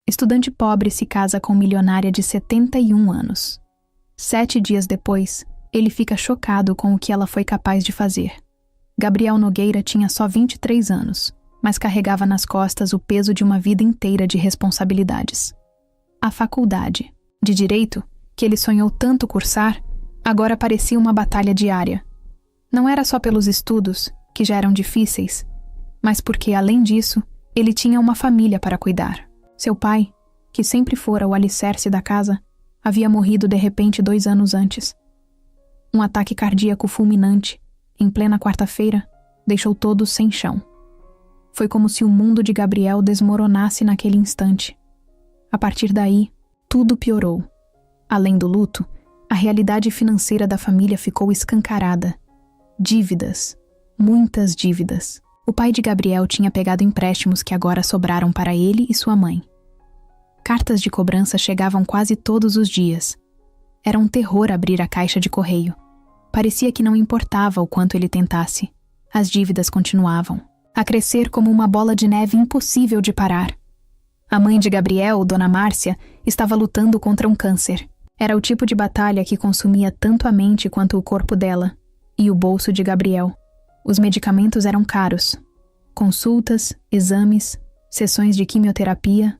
Estudante pobre se casa com milionária de 71 anos. 7 dias depois, ele fica chocado com o que ela foi capaz de fazer. Gabriel Nogueira tinha só 23 anos, mas carregava nas costas o peso de uma vida inteira de responsabilidades. A faculdade de Direito, que ele sonhou tanto cursar, agora parecia uma batalha diária. Não era só pelos estudos, que já eram difíceis, mas porque, além disso, ele tinha uma família para cuidar. Seu pai, que sempre fora o alicerce da casa, havia morrido de repente 2 anos antes. Um ataque cardíaco fulminante, em plena quarta-feira, deixou todos sem chão. Foi como se o mundo de Gabriel desmoronasse naquele instante. A partir daí, tudo piorou. Além do luto, a realidade financeira da família ficou escancarada. Dívidas, muitas dívidas. O pai de Gabriel tinha pegado empréstimos que agora sobraram para ele e sua mãe. Cartas de cobrança chegavam quase todos os dias. Era um terror abrir a caixa de correio. Parecia que não importava o quanto ele tentasse. As dívidas continuavam, a crescer como uma bola de neve impossível de parar. A mãe de Gabriel, Dona Márcia, estava lutando contra um câncer. Era o tipo de batalha que consumia tanto a mente quanto o corpo dela, e o bolso de Gabriel. Os medicamentos eram caros. Consultas, exames, sessões de quimioterapia,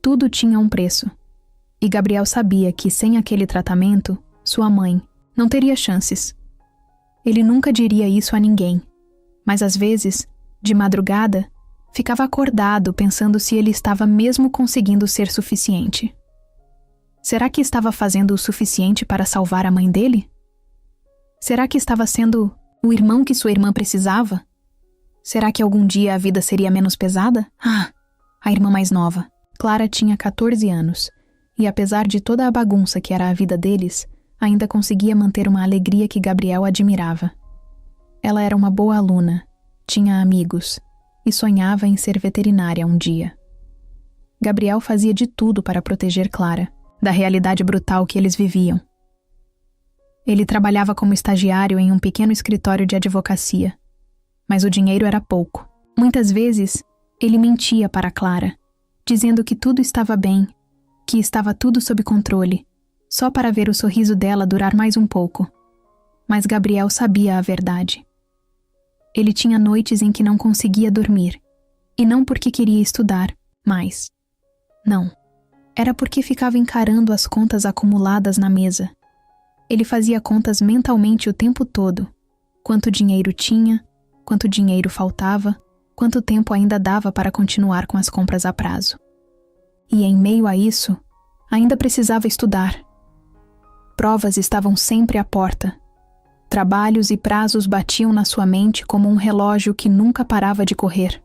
tudo tinha um preço. E Gabriel sabia que, sem aquele tratamento, sua mãe não teria chances. Ele nunca diria isso a ninguém, mas às vezes, de madrugada, ficava acordado pensando se ele estava mesmo conseguindo ser suficiente. Será que estava fazendo o suficiente para salvar a mãe dele? Será que estava sendo o irmão que sua irmã precisava? Será que algum dia a vida seria menos pesada? A irmã mais nova, Clara, tinha 14 anos, e apesar de toda a bagunça que era a vida deles, ainda conseguia manter uma alegria que Gabriel admirava. Ela era uma boa aluna, tinha amigos, e sonhava em ser veterinária um dia. Gabriel fazia de tudo para proteger Clara, da realidade brutal que eles viviam. Ele trabalhava como estagiário em um pequeno escritório de advocacia, mas o dinheiro era pouco. Muitas vezes, ele mentia para Clara, dizendo que tudo estava bem, que estava tudo sob controle, só para ver o sorriso dela durar mais um pouco. Mas Gabriel sabia a verdade. Ele tinha noites em que não conseguia dormir, e não porque queria estudar mais. Não, era porque ficava encarando as contas acumuladas na mesa. Ele fazia contas mentalmente o tempo todo. Quanto dinheiro tinha, quanto dinheiro faltava, quanto tempo ainda dava para continuar com as compras a prazo. E em meio a isso, ainda precisava estudar. Provas estavam sempre à porta. Trabalhos e prazos batiam na sua mente como um relógio que nunca parava de correr.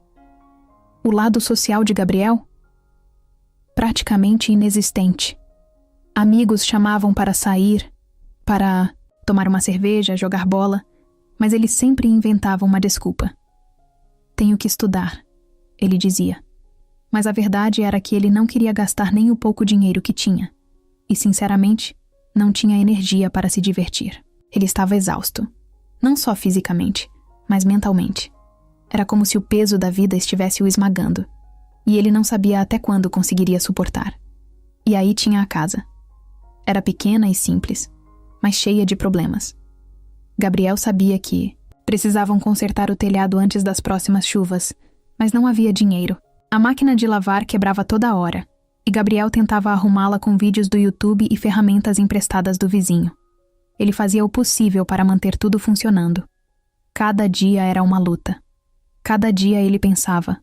O lado social de Gabriel? Praticamente inexistente. Amigos chamavam para sair, para tomar uma cerveja, jogar bola, mas ele sempre inventava uma desculpa. Tenho que estudar, ele dizia. Mas a verdade era que ele não queria gastar nem o pouco dinheiro que tinha. E, sinceramente, não tinha energia para se divertir. Ele estava exausto. Não só fisicamente, mas mentalmente. Era como se o peso da vida estivesse o esmagando. E ele não sabia até quando conseguiria suportar. E aí tinha a casa. Era pequena e simples, mas cheia de problemas. Gabriel sabia que precisavam consertar o telhado antes das próximas chuvas, mas não havia dinheiro. A máquina de lavar quebrava toda hora, e Gabriel tentava arrumá-la com vídeos do YouTube e ferramentas emprestadas do vizinho. Ele fazia o possível para manter tudo funcionando. Cada dia era uma luta. Cada dia ele pensava: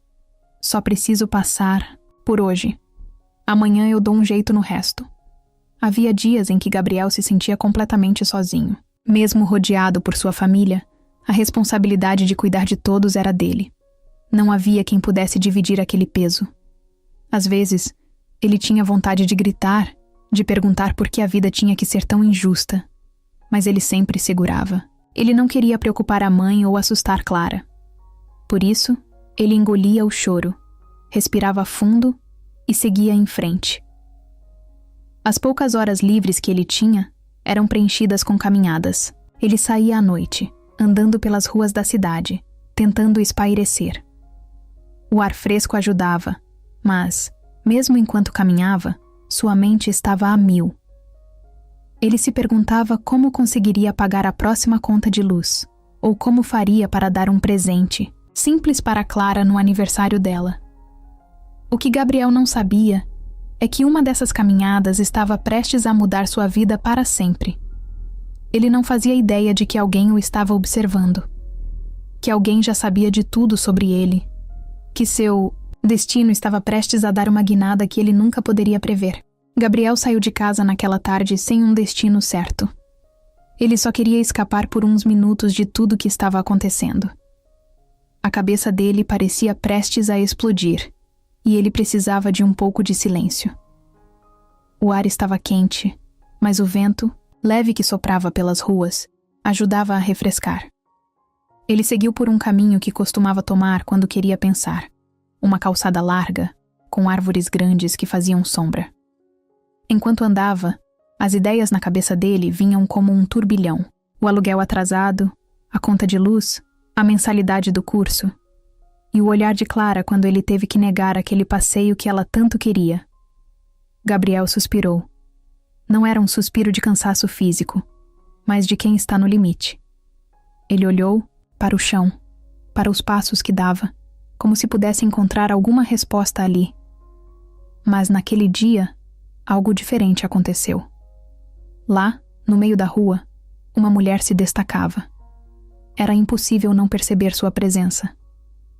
só preciso passar por hoje. Amanhã eu dou um jeito no resto. Havia dias em que Gabriel se sentia completamente sozinho. Mesmo rodeado por sua família, a responsabilidade de cuidar de todos era dele. Não havia quem pudesse dividir aquele peso. Às vezes, ele tinha vontade de gritar, de perguntar por que a vida tinha que ser tão injusta. Mas ele sempre segurava. Ele não queria preocupar a mãe ou assustar Clara. Por isso, ele engolia o choro, respirava fundo e seguia em frente. As poucas horas livres que ele tinha eram preenchidas com caminhadas. Ele saía à noite, andando pelas ruas da cidade, tentando espairecer. O ar fresco ajudava, mas, Mesmo enquanto caminhava, sua mente estava a mil. Ele se perguntava como conseguiria pagar a próxima conta de luz, ou como faria para dar um presente, simples para Clara no aniversário dela. O que Gabriel não sabia é que uma dessas caminhadas estava prestes a mudar sua vida para sempre. Ele não fazia ideia de que alguém o estava observando, que alguém já sabia de tudo sobre ele, que seu destino estava prestes a dar uma guinada que ele nunca poderia prever. Gabriel saiu de casa naquela tarde sem um destino certo. Ele só queria escapar por uns minutos de tudo que estava acontecendo. A cabeça dele parecia prestes a explodir, e ele precisava de um pouco de silêncio. O ar estava quente, mas o vento, leve que soprava pelas ruas, ajudava a refrescar. Ele seguiu por um caminho que costumava tomar quando queria pensar. Uma calçada larga, com árvores grandes que faziam sombra. Enquanto andava, as ideias na cabeça dele vinham como um turbilhão. O aluguel atrasado, a conta de luz, a mensalidade do curso. E o olhar de Clara quando ele teve que negar aquele passeio que ela tanto queria. Gabriel suspirou. Não era um suspiro de cansaço físico, mas de quem está no limite. Ele olhou para o chão, para os passos que dava, como se pudesse encontrar alguma resposta ali. Mas naquele dia, algo diferente aconteceu. Lá, no meio da rua, uma mulher se destacava. Era impossível não perceber sua presença.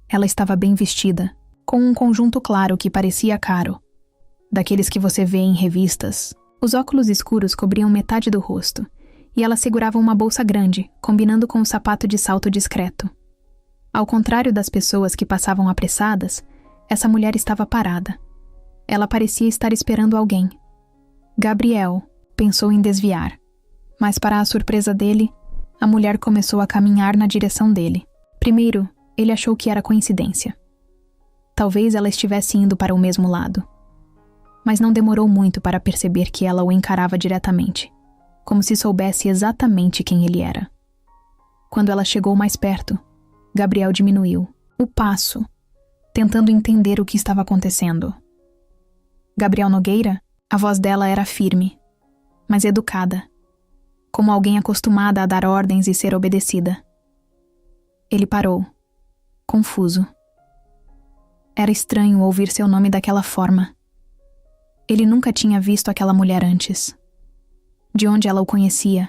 Ela estava bem vestida, com um conjunto claro que parecia caro, daqueles que você vê em revistas. Os óculos escuros cobriam metade do rosto, e ela segurava uma bolsa grande, combinando com um sapato de salto discreto. Ao contrário das pessoas que passavam apressadas, essa mulher estava parada. Ela parecia estar esperando alguém. Gabriel pensou em desviar, mas para a surpresa dele, a mulher começou a caminhar na direção dele. Primeiro, ele achou que era coincidência. Talvez ela estivesse indo para o mesmo lado. Mas não demorou muito para perceber que ela o encarava diretamente, como se soubesse exatamente quem ele era. Quando ela chegou mais perto, Gabriel diminuiu o passo, tentando entender o que estava acontecendo. Gabriel Nogueira? A voz dela era firme, mas educada, como alguém acostumada a dar ordens e ser obedecida. Ele parou, confuso. Era estranho ouvir seu nome daquela forma. Ele nunca tinha visto aquela mulher antes. De onde ela o conhecia?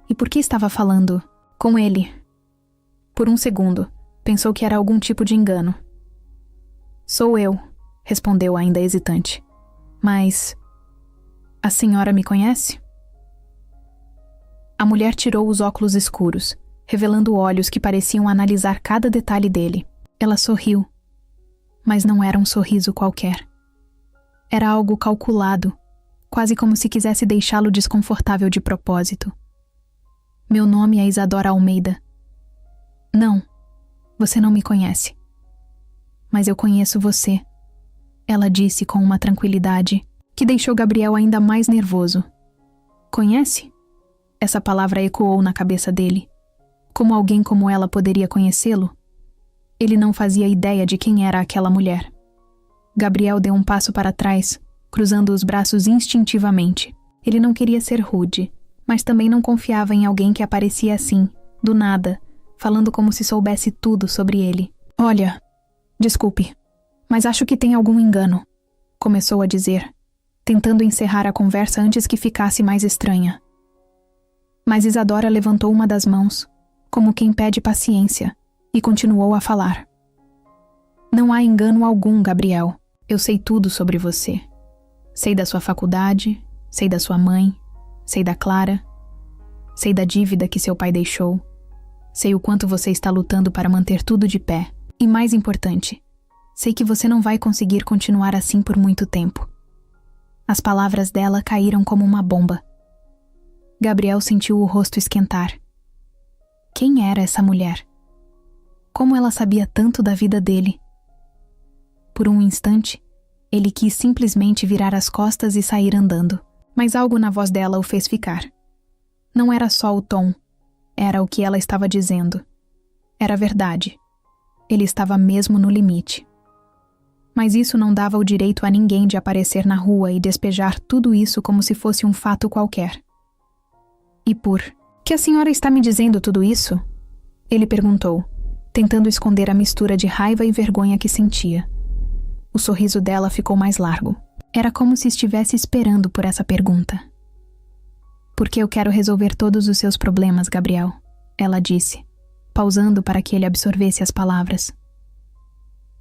E por que estava falando com ele? Por um segundo, pensou que era algum tipo de engano. "Sou eu", respondeu ainda hesitante. "Mas a senhora me conhece?" A mulher tirou os óculos escuros, revelando olhos que pareciam analisar cada detalhe dele. Ela sorriu, mas não era um sorriso qualquer. Era algo calculado, quase como se quisesse deixá-lo desconfortável de propósito. "Meu nome é Isadora Almeida." "Não, você não me conhece." "Mas eu conheço você", ela disse com uma tranquilidade que deixou Gabriel ainda mais nervoso. "Conhece?" Essa palavra ecoou na cabeça dele. Como alguém como ela poderia conhecê-lo? Ele não fazia ideia de quem era aquela mulher. Gabriel deu um passo para trás, cruzando os braços instintivamente. Ele não queria ser rude, mas também não confiava em alguém que aparecia assim, do nada, falando como se soubesse tudo sobre ele. "Olha, desculpe, mas acho que tem algum engano", começou a dizer, tentando encerrar a conversa antes que ficasse mais estranha. Mas Isadora levantou uma das mãos, como quem pede paciência, e continuou a falar. "Não há engano algum, Gabriel. Eu sei tudo sobre você. Sei da sua faculdade, sei da sua mãe, sei da Clara, sei da dívida que seu pai deixou, sei o quanto você está lutando para manter tudo de pé. E mais importante, sei que você não vai conseguir continuar assim por muito tempo." As palavras dela caíram como uma bomba. Gabriel sentiu o rosto esquentar. Quem era essa mulher? Como ela sabia tanto da vida dele? Por um instante, ele quis simplesmente virar as costas e sair andando, mas algo na voz dela o fez ficar. Não era só o tom, era o que ela estava dizendo. Era verdade. Ele estava mesmo no limite. Mas isso não dava o direito a ninguém de aparecer na rua e despejar tudo isso como se fosse um fato qualquer. E por que a senhora está me dizendo tudo isso? Ele perguntou, tentando esconder a mistura de raiva e vergonha que sentia. O sorriso dela ficou mais largo. Era como se estivesse esperando por essa pergunta. Porque eu quero resolver todos os seus problemas, Gabriel, ela disse, pausando para que ele absorvesse as palavras.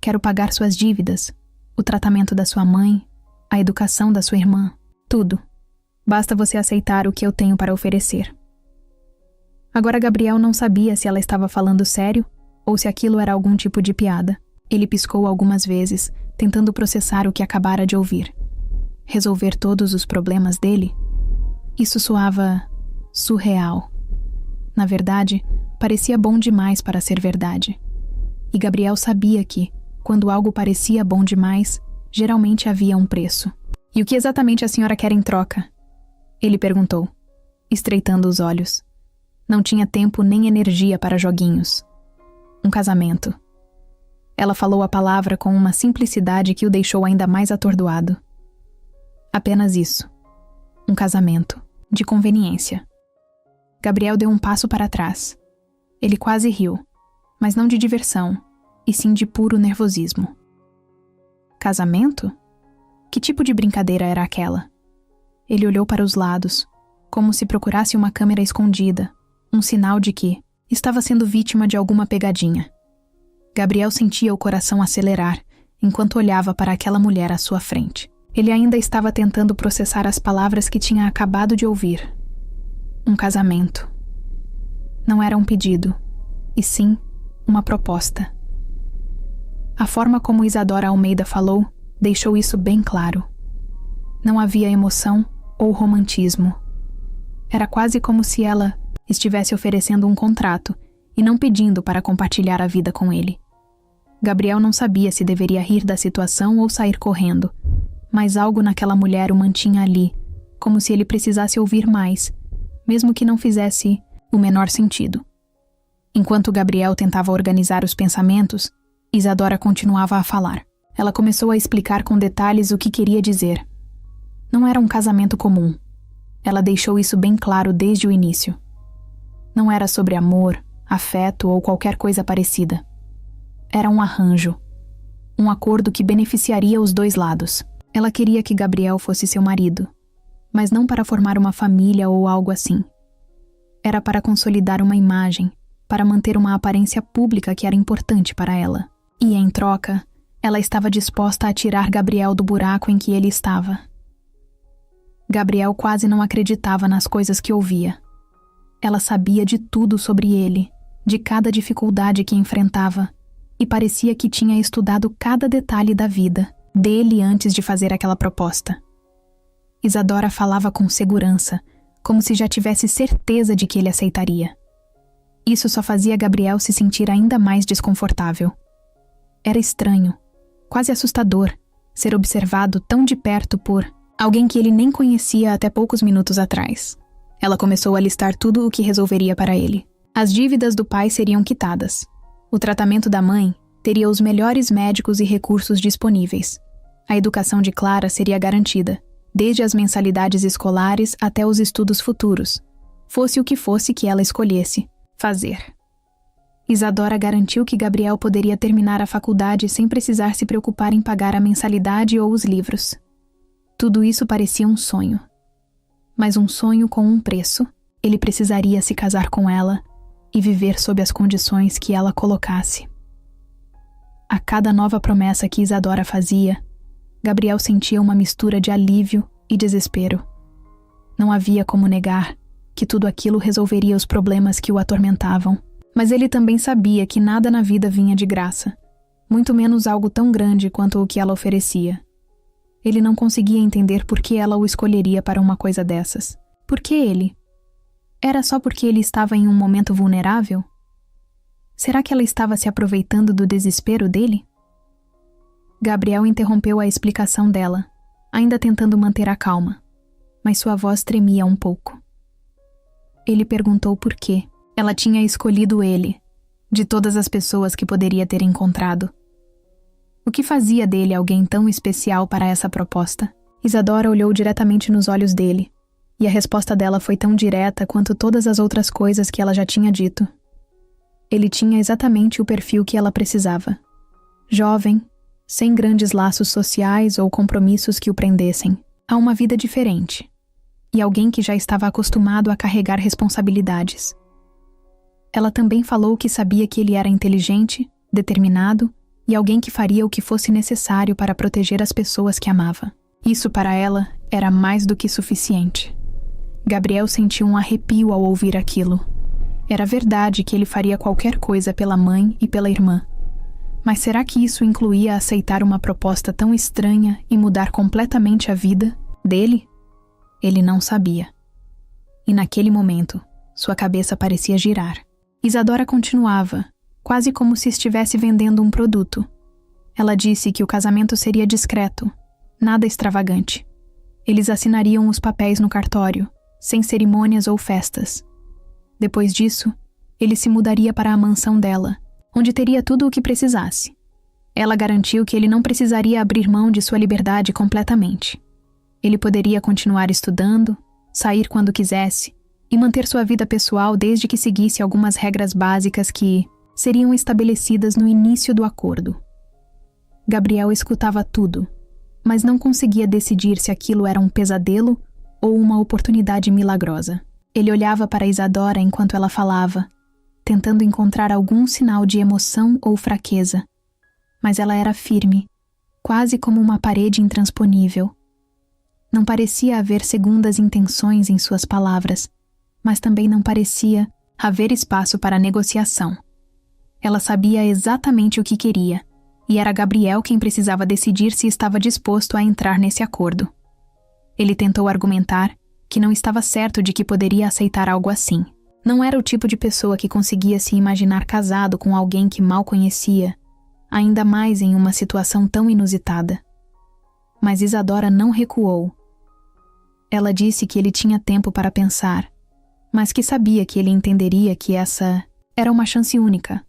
Quero pagar suas dívidas, o tratamento da sua mãe, a educação da sua irmã, tudo. Basta você aceitar o que eu tenho para oferecer. Agora Gabriel não sabia se ela estava falando sério ou se aquilo era algum tipo de piada. Ele piscou algumas vezes, tentando processar o que acabara de ouvir. Resolver todos os problemas dele? Isso soava surreal. Na verdade, parecia bom demais para ser verdade. E Gabriel sabia que, quando algo parecia bom demais, geralmente havia um preço. E o que exatamente a senhora quer em troca? Ele perguntou, estreitando os olhos. Não tinha tempo nem energia para joguinhos. Um casamento. Ela falou a palavra com uma simplicidade que o deixou ainda mais atordoado. Apenas isso. Um casamento. De conveniência. Gabriel deu um passo para trás. Ele quase riu, mas não de diversão, e sim de puro nervosismo. Casamento? Que tipo de brincadeira era aquela? Ele olhou para os lados, como se procurasse uma câmera escondida, um sinal de que estava sendo vítima de alguma pegadinha. Gabriel sentia o coração acelerar, enquanto olhava para aquela mulher à sua frente. Ele ainda estava tentando processar as palavras que tinha acabado de ouvir. Um casamento. Não era um pedido, e sim uma proposta. A forma como Isadora Almeida falou deixou isso bem claro. Não havia emoção ou romantismo. Era quase como se ela estivesse oferecendo um contrato e não pedindo para compartilhar a vida com ele. Gabriel não sabia se deveria rir da situação ou sair correndo, mas algo naquela mulher o mantinha ali, como se ele precisasse ouvir mais, mesmo que não fizesse o menor sentido. Enquanto Gabriel tentava organizar os pensamentos, Isadora continuava a falar. Ela começou a explicar com detalhes o que queria dizer. Não era um casamento comum. Ela deixou isso bem claro desde o início. Não era sobre amor, afeto ou qualquer coisa parecida. Era um arranjo. Um acordo que beneficiaria os dois lados. Ela queria que Gabriel fosse seu marido, mas não para formar uma família ou algo assim. Era para consolidar uma imagem, para manter uma aparência pública que era importante para ela. E, em troca, ela estava disposta a tirar Gabriel do buraco em que ele estava. Gabriel quase não acreditava nas coisas que ouvia. Ela sabia de tudo sobre ele, de cada dificuldade que enfrentava, e parecia que tinha estudado cada detalhe da vida dele antes de fazer aquela proposta. Isadora falava com segurança, como se já tivesse certeza de que ele aceitaria. Isso só fazia Gabriel se sentir ainda mais desconfortável. Era estranho, quase assustador, ser observado tão de perto por alguém que ele nem conhecia até poucos minutos atrás. Ela começou a listar tudo o que resolveria para ele. As dívidas do pai seriam quitadas. O tratamento da mãe teria os melhores médicos e recursos disponíveis. A educação de Clara seria garantida, desde as mensalidades escolares até os estudos futuros, fosse o que fosse que ela escolhesse fazer. Isadora garantiu que Gabriel poderia terminar a faculdade sem precisar se preocupar em pagar a mensalidade ou os livros. Tudo isso parecia um sonho. Mas um sonho com um preço. Ele precisaria se casar com ela e viver sob as condições que ela colocasse. A cada nova promessa que Isadora fazia, Gabriel sentia uma mistura de alívio e desespero. Não havia como negar que tudo aquilo resolveria os problemas que o atormentavam. Mas ele também sabia que nada na vida vinha de graça, muito menos algo tão grande quanto o que ela oferecia. Ele não conseguia entender por que ela o escolheria para uma coisa dessas. Por que ele? Era só porque ele estava em um momento vulnerável? Será que ela estava se aproveitando do desespero dele? Gabriel interrompeu a explicação dela, ainda tentando manter a calma, mas sua voz tremia um pouco. Ele perguntou por quê. Ela tinha escolhido ele, de todas as pessoas que poderia ter encontrado. O que fazia dele alguém tão especial para essa proposta? Isadora olhou diretamente nos olhos dele, e a resposta dela foi tão direta quanto todas as outras coisas que ela já tinha dito. Ele tinha exatamente o perfil que ela precisava. Jovem, sem grandes laços sociais ou compromissos que o prendessem, a uma vida diferente, e alguém que já estava acostumado a carregar responsabilidades. Ela também falou que sabia que ele era inteligente, determinado e alguém que faria o que fosse necessário para proteger as pessoas que amava. Isso para ela era mais do que suficiente. Gabriel sentiu um arrepio ao ouvir aquilo. Era verdade que ele faria qualquer coisa pela mãe e pela irmã. Mas será que isso incluía aceitar uma proposta tão estranha e mudar completamente a vida dele? Ele não sabia. E naquele momento, sua cabeça parecia girar. Isadora continuava, quase como se estivesse vendendo um produto. Ela disse que o casamento seria discreto, nada extravagante. Eles assinariam os papéis no cartório, sem cerimônias ou festas. Depois disso, ele se mudaria para a mansão dela, onde teria tudo o que precisasse. Ela garantiu que ele não precisaria abrir mão de sua liberdade completamente. Ele poderia continuar estudando, sair quando quisesse e manter sua vida pessoal desde que seguisse algumas regras básicas que seriam estabelecidas no início do acordo. Gabriel escutava tudo, mas não conseguia decidir se aquilo era um pesadelo ou uma oportunidade milagrosa. Ele olhava para Isadora enquanto ela falava, tentando encontrar algum sinal de emoção ou fraqueza. Mas ela era firme, quase como uma parede intransponível. Não parecia haver segundas intenções em suas palavras, mas também não parecia haver espaço para negociação. Ela sabia exatamente o que queria, e era Gabriel quem precisava decidir se estava disposto a entrar nesse acordo. Ele tentou argumentar que não estava certo de que poderia aceitar algo assim. Não era o tipo de pessoa que conseguia se imaginar casado com alguém que mal conhecia, ainda mais em uma situação tão inusitada. Mas Isadora não recuou. Ela disse que ele tinha tempo para pensar, mas que sabia que ele entenderia que essa era uma chance única.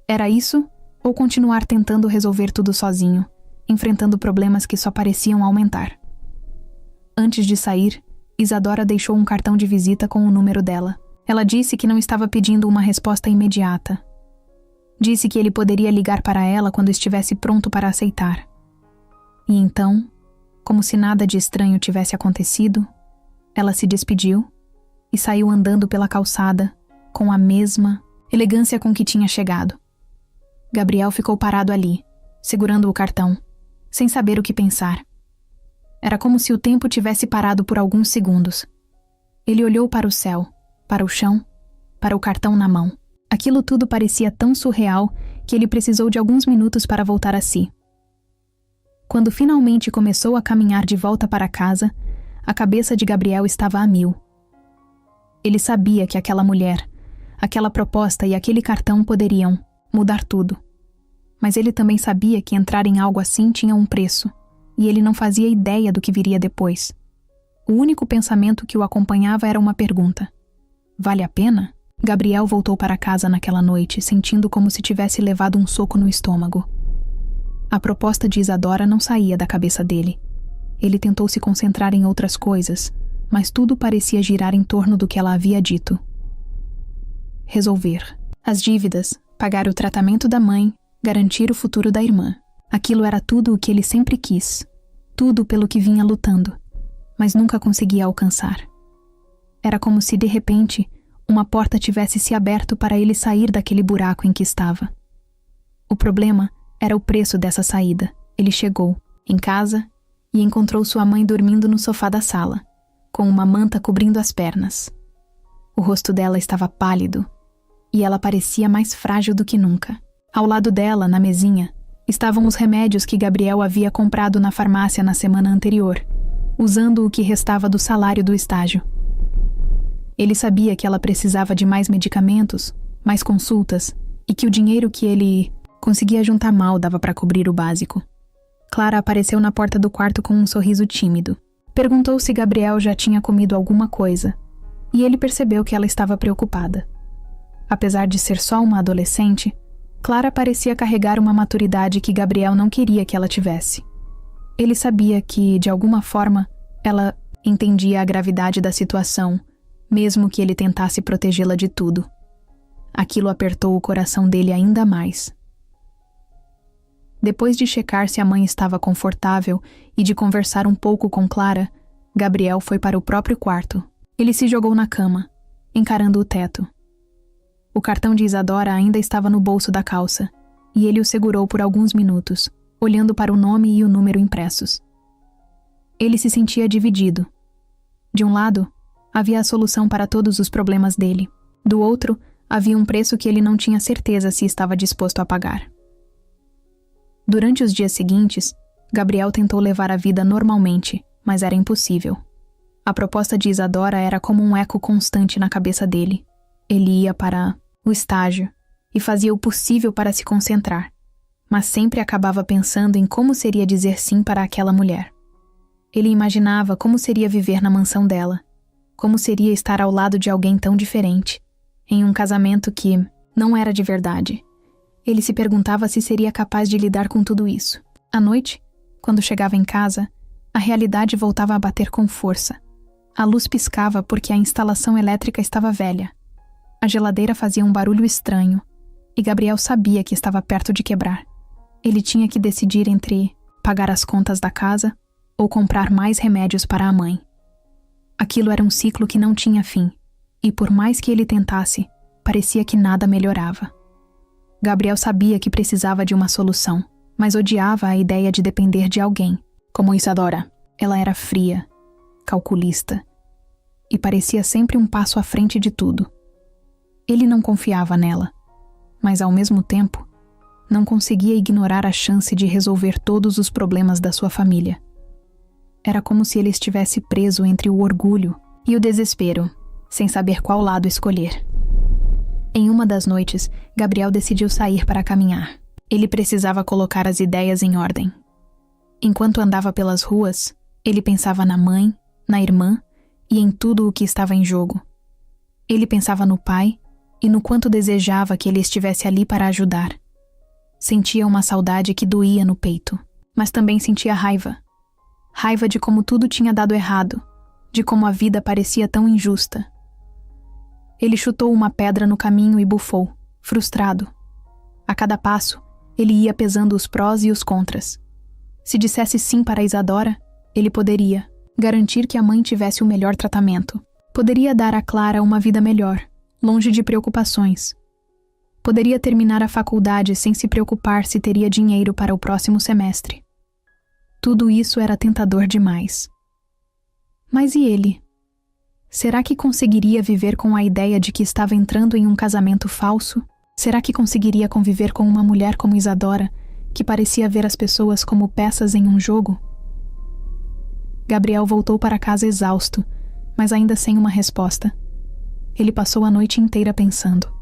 Era isso ou continuar tentando resolver tudo sozinho, enfrentando problemas que só pareciam aumentar. Antes de sair, Isadora deixou um cartão de visita com o número dela. Ela disse que não estava pedindo uma resposta imediata. Disse que ele poderia ligar para ela quando estivesse pronto para aceitar. E então, como se nada de estranho tivesse acontecido, ela se despediu e saiu andando pela calçada com a mesma elegância com que tinha chegado. Gabriel ficou parado ali, segurando o cartão, sem saber o que pensar. Era como se o tempo tivesse parado por alguns segundos. Ele olhou para o céu, para o chão, para o cartão na mão. Aquilo tudo parecia tão surreal que ele precisou de alguns minutos para voltar a si. Quando finalmente começou a caminhar de volta para casa, a cabeça de Gabriel estava a mil. Ele sabia que aquela mulher, aquela proposta e aquele cartão poderiam mudar tudo. Mas ele também sabia que entrar em algo assim tinha um preço, e ele não fazia ideia do que viria depois. O único pensamento que o acompanhava era uma pergunta. Vale a pena? Gabriel voltou para casa naquela noite, sentindo como se tivesse levado um soco no estômago. A proposta de Isadora não saía da cabeça dele. Ele tentou se concentrar em outras coisas, mas tudo parecia girar em torno do que ela havia dito. Resolver. As dívidas, pagar o tratamento da mãe, garantir o futuro da irmã. Aquilo era tudo o que ele sempre quis, tudo pelo que vinha lutando, mas nunca conseguia alcançar. Era como se, de repente, uma porta tivesse se aberto para ele sair daquele buraco em que estava. O problema era o preço dessa saída. Ele chegou, em casa, e encontrou sua mãe dormindo no sofá da sala, com uma manta cobrindo as pernas. O rosto dela estava pálido, e ela parecia mais frágil do que nunca. Ao lado dela, na mesinha, estavam os remédios que Gabriel havia comprado na farmácia na semana anterior, usando o que restava do salário do estágio. Ele sabia que ela precisava de mais medicamentos, mais consultas, e que o dinheiro que ele conseguia juntar mal dava para cobrir o básico. Clara apareceu na porta do quarto com um sorriso tímido. Perguntou se Gabriel já tinha comido alguma coisa, e ele percebeu que ela estava preocupada. Apesar de ser só uma adolescente, Clara parecia carregar uma maturidade que Gabriel não queria que ela tivesse. Ele sabia que, de alguma forma, ela entendia a gravidade da situação, mesmo que ele tentasse protegê-la de tudo. Aquilo apertou o coração dele ainda mais. Depois de checar se a mãe estava confortável e de conversar um pouco com Clara, Gabriel foi para o próprio quarto. Ele se jogou na cama, encarando o teto. O cartão de Isadora ainda estava no bolso da calça, e ele o segurou por alguns minutos, olhando para o nome e o número impressos. Ele se sentia dividido. De um lado, havia a solução para todos os problemas dele. Do outro, havia um preço que ele não tinha certeza se estava disposto a pagar. Durante os dias seguintes, Gabriel tentou levar a vida normalmente, mas era impossível. A proposta de Isadora era como um eco constante na cabeça dele. Ele ia para o estágio e fazia o possível para se concentrar, mas sempre acabava pensando em como seria dizer sim para aquela mulher. Ele imaginava como seria viver na mansão dela, como seria estar ao lado de alguém tão diferente, em um casamento que não era de verdade. Ele se perguntava se seria capaz de lidar com tudo isso. À noite, quando chegava em casa, a realidade voltava a bater com força. A luz piscava porque a instalação elétrica estava velha. A geladeira fazia um barulho estranho, e Gabriel sabia que estava perto de quebrar. Ele tinha que decidir entre pagar as contas da casa ou comprar mais remédios para a mãe. Aquilo era um ciclo que não tinha fim, e por mais que ele tentasse, parecia que nada melhorava. Gabriel sabia que precisava de uma solução, mas odiava a ideia de depender de alguém, como Isadora. Ela era fria, calculista, e parecia sempre um passo à frente de tudo. Ele não confiava nela, mas ao mesmo tempo, não conseguia ignorar a chance de resolver todos os problemas da sua família. Era como se ele estivesse preso entre o orgulho e o desespero, sem saber qual lado escolher. Em uma das noites, Gabriel decidiu sair para caminhar. Ele precisava colocar as ideias em ordem. Enquanto andava pelas ruas, ele pensava na mãe, na irmã e em tudo o que estava em jogo. Ele pensava no pai e no quanto desejava que ele estivesse ali para ajudar. Sentia uma saudade que doía no peito, mas também sentia raiva. Raiva de como tudo tinha dado errado, de como a vida parecia tão injusta. Ele chutou uma pedra no caminho e bufou, frustrado. A cada passo, ele ia pesando os prós e os contras. Se dissesse sim para Isadora, ele poderia garantir que a mãe tivesse o melhor tratamento. Poderia dar a Clara uma vida melhor, longe de preocupações. Poderia terminar a faculdade sem se preocupar se teria dinheiro para o próximo semestre. Tudo isso era tentador demais. Mas e ele? Será que conseguiria viver com a ideia de que estava entrando em um casamento falso? Será que conseguiria conviver com uma mulher como Isadora, que parecia ver as pessoas como peças em um jogo? Gabriel voltou para casa exausto, mas ainda sem uma resposta. Ele passou a noite inteira pensando.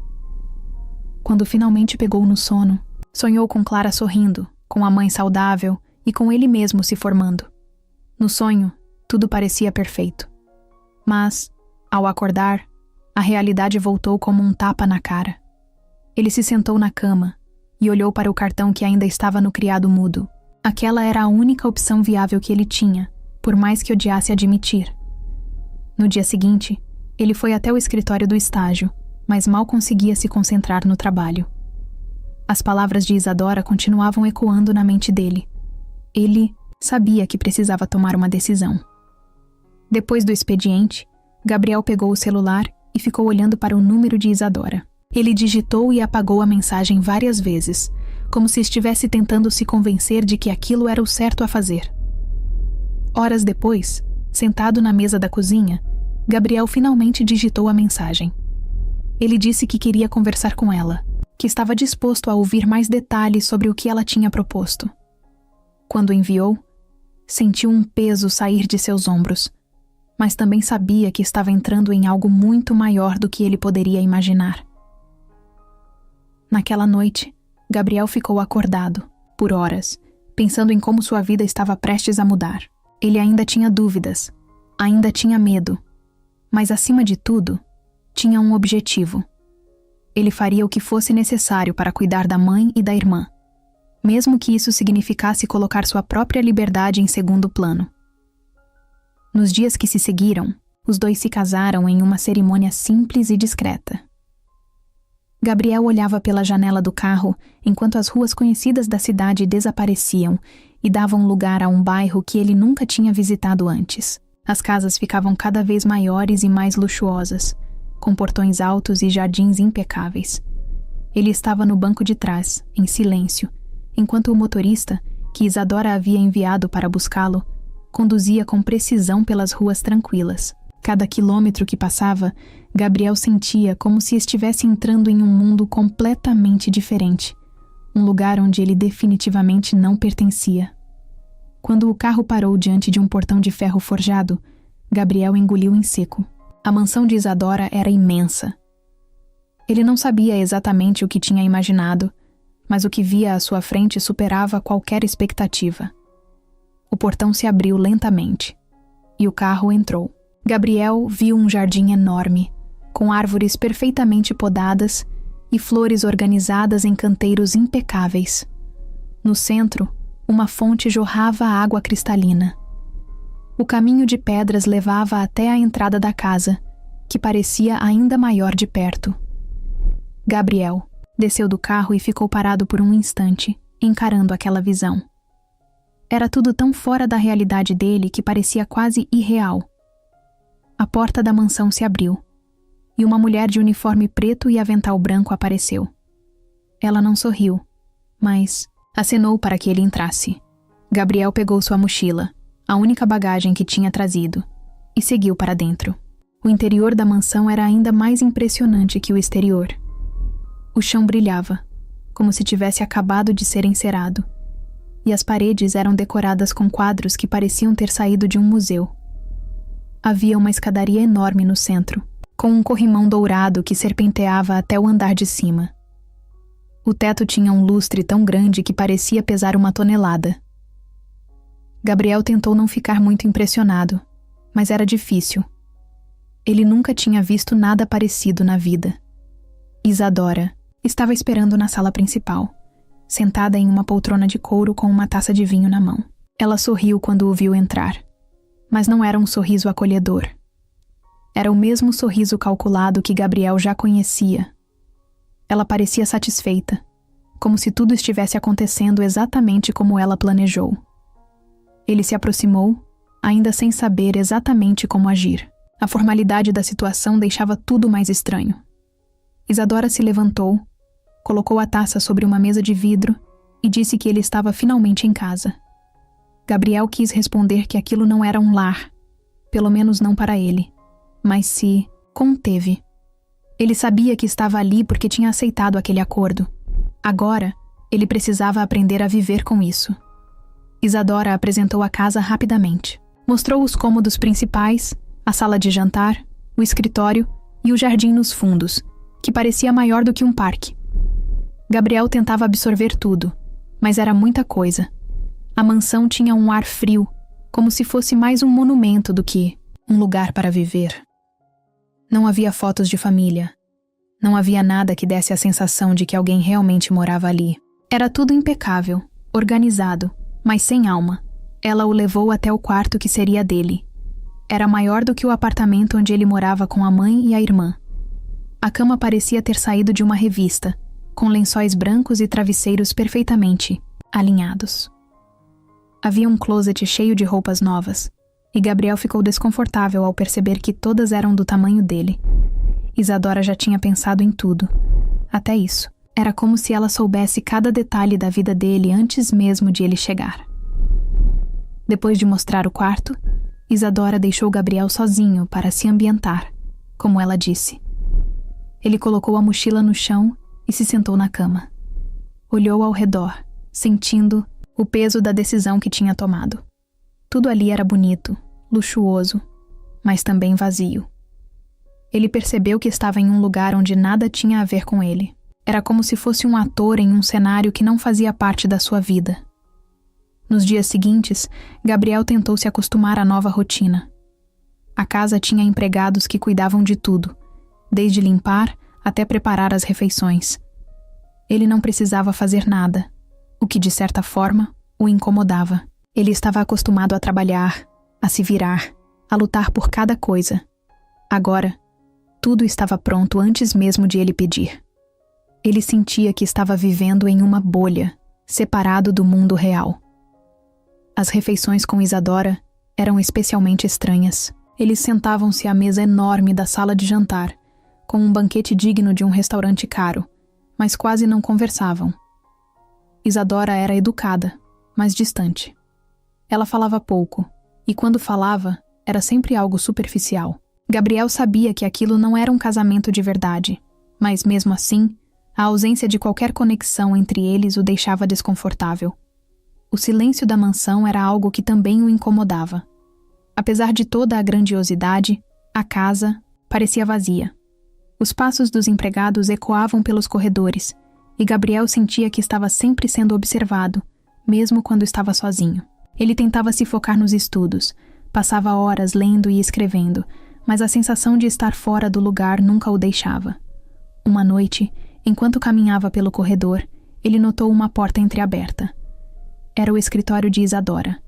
Quando finalmente pegou no sono, sonhou com Clara sorrindo, com a mãe saudável e com ele mesmo se formando. No sonho, tudo parecia perfeito. Mas, ao acordar, a realidade voltou como um tapa na cara. Ele se sentou na cama e olhou para o cartão que ainda estava no criado mudo. Aquela era a única opção viável que ele tinha, por mais que odiasse admitir. No dia seguinte, ele foi até o escritório do estágio, mas mal conseguia se concentrar no trabalho. As palavras de Isadora continuavam ecoando na mente dele. Ele sabia que precisava tomar uma decisão. Depois do expediente, Gabriel pegou o celular e ficou olhando para o número de Isadora. Ele digitou e apagou a mensagem várias vezes, como se estivesse tentando se convencer de que aquilo era o certo a fazer. Horas depois, sentado na mesa da cozinha, Gabriel finalmente digitou a mensagem. Ele disse que queria conversar com ela, que estava disposto a ouvir mais detalhes sobre o que ela tinha proposto. Quando enviou, sentiu um peso sair de seus ombros, mas também sabia que estava entrando em algo muito maior do que ele poderia imaginar. Naquela noite, Gabriel ficou acordado, por horas, pensando em como sua vida estava prestes a mudar. Ele ainda tinha dúvidas, ainda tinha medo, mas acima de tudo, tinha um objetivo. Ele faria o que fosse necessário para cuidar da mãe e da irmã, mesmo que isso significasse colocar sua própria liberdade em segundo plano. Nos dias que se seguiram, os dois se casaram em uma cerimônia simples e discreta. Gabriel olhava pela janela do carro enquanto as ruas conhecidas da cidade desapareciam e davam lugar a um bairro que ele nunca tinha visitado antes. As casas ficavam cada vez maiores e mais luxuosas, com portões altos e jardins impecáveis. Ele estava no banco de trás, em silêncio, enquanto o motorista, que Isadora havia enviado para buscá-lo, conduzia com precisão pelas ruas tranquilas. Cada quilômetro que passava, Gabriel sentia como se estivesse entrando em um mundo completamente diferente, um lugar onde ele definitivamente não pertencia. Quando o carro parou diante de um portão de ferro forjado, Gabriel engoliu em seco. A mansão de Isadora era imensa. Ele não sabia exatamente o que tinha imaginado, mas o que via à sua frente superava qualquer expectativa. O portão se abriu lentamente, e o carro entrou. Gabriel viu um jardim enorme, com árvores perfeitamente podadas e flores organizadas em canteiros impecáveis. No centro, uma fonte jorrava água cristalina. O caminho de pedras levava até a entrada da casa, que parecia ainda maior de perto. Gabriel desceu do carro e ficou parado por um instante, encarando aquela visão. Era tudo tão fora da realidade dele que parecia quase irreal. A porta da mansão se abriu, e uma mulher de uniforme preto e avental branco apareceu. Ela não sorriu, mas acenou para que ele entrasse. Gabriel pegou sua mochila, a única bagagem que tinha trazido, e seguiu para dentro. O interior da mansão era ainda mais impressionante que o exterior. O chão brilhava, como se tivesse acabado de ser encerado, e as paredes eram decoradas com quadros que pareciam ter saído de um museu. Havia uma escadaria enorme no centro, com um corrimão dourado que serpenteava até o andar de cima. O teto tinha um lustre tão grande que parecia pesar 1 tonelada. Gabriel tentou não ficar muito impressionado, mas era difícil. Ele nunca tinha visto nada parecido na vida. Isadora estava esperando na sala principal, sentada em uma poltrona de couro com uma taça de vinho na mão. Ela sorriu quando o viu entrar, mas não era um sorriso acolhedor. Era o mesmo sorriso calculado que Gabriel já conhecia. Ela parecia satisfeita, como se tudo estivesse acontecendo exatamente como ela planejou. Ele se aproximou, ainda sem saber exatamente como agir. A formalidade da situação deixava tudo mais estranho. Isadora se levantou, colocou a taça sobre uma mesa de vidro e disse que ele estava finalmente em casa. Gabriel quis responder que aquilo não era um lar, pelo menos não para ele, mas se conteve. Ele sabia que estava ali porque tinha aceitado aquele acordo. Agora, ele precisava aprender a viver com isso. Isadora apresentou a casa rapidamente. Mostrou os cômodos principais, a sala de jantar, o escritório e o jardim nos fundos, que parecia maior do que um parque. Gabriel tentava absorver tudo, mas era muita coisa. A mansão tinha um ar frio, como se fosse mais um monumento do que um lugar para viver. Não havia fotos de família. Não havia nada que desse a sensação de que alguém realmente morava ali. Era tudo impecável, organizado, mas sem alma. Ela o levou até o quarto que seria dele. Era maior do que o apartamento onde ele morava com a mãe e a irmã. A cama parecia ter saído de uma revista, com lençóis brancos e travesseiros perfeitamente alinhados. Havia um closet cheio de roupas novas, e Gabriel ficou desconfortável ao perceber que todas eram do tamanho dele. Isadora já tinha pensado em tudo. Até isso. Era como se ela soubesse cada detalhe da vida dele antes mesmo de ele chegar. Depois de mostrar o quarto, Isadora deixou Gabriel sozinho para se ambientar, como ela disse. Ele colocou a mochila no chão e se sentou na cama. Olhou ao redor, sentindo o peso da decisão que tinha tomado. Tudo ali era bonito, luxuoso, mas também vazio. Ele percebeu que estava em um lugar onde nada tinha a ver com ele. Era como se fosse um ator em um cenário que não fazia parte da sua vida. Nos dias seguintes, Gabriel tentou se acostumar à nova rotina. A casa tinha empregados que cuidavam de tudo, desde limpar até preparar as refeições. Ele não precisava fazer nada, o que de certa forma o incomodava. Ele estava acostumado a trabalhar, a se virar, a lutar por cada coisa. Agora, tudo estava pronto antes mesmo de ele pedir. Ele sentia que estava vivendo em uma bolha, separado do mundo real. As refeições com Isadora eram especialmente estranhas. Eles sentavam-se à mesa enorme da sala de jantar, com um banquete digno de um restaurante caro, mas quase não conversavam. Isadora era educada, mas distante. Ela falava pouco, e quando falava, era sempre algo superficial. Gabriel sabia que aquilo não era um casamento de verdade, mas mesmo assim, a ausência de qualquer conexão entre eles o deixava desconfortável. O silêncio da mansão era algo que também o incomodava. Apesar de toda a grandiosidade, a casa parecia vazia. Os passos dos empregados ecoavam pelos corredores, e Gabriel sentia que estava sempre sendo observado, mesmo quando estava sozinho. Ele tentava se focar nos estudos, passava horas lendo e escrevendo, mas a sensação de estar fora do lugar nunca o deixava. Uma noite, enquanto caminhava pelo corredor, ele notou uma porta entreaberta. Era o escritório de Isadora.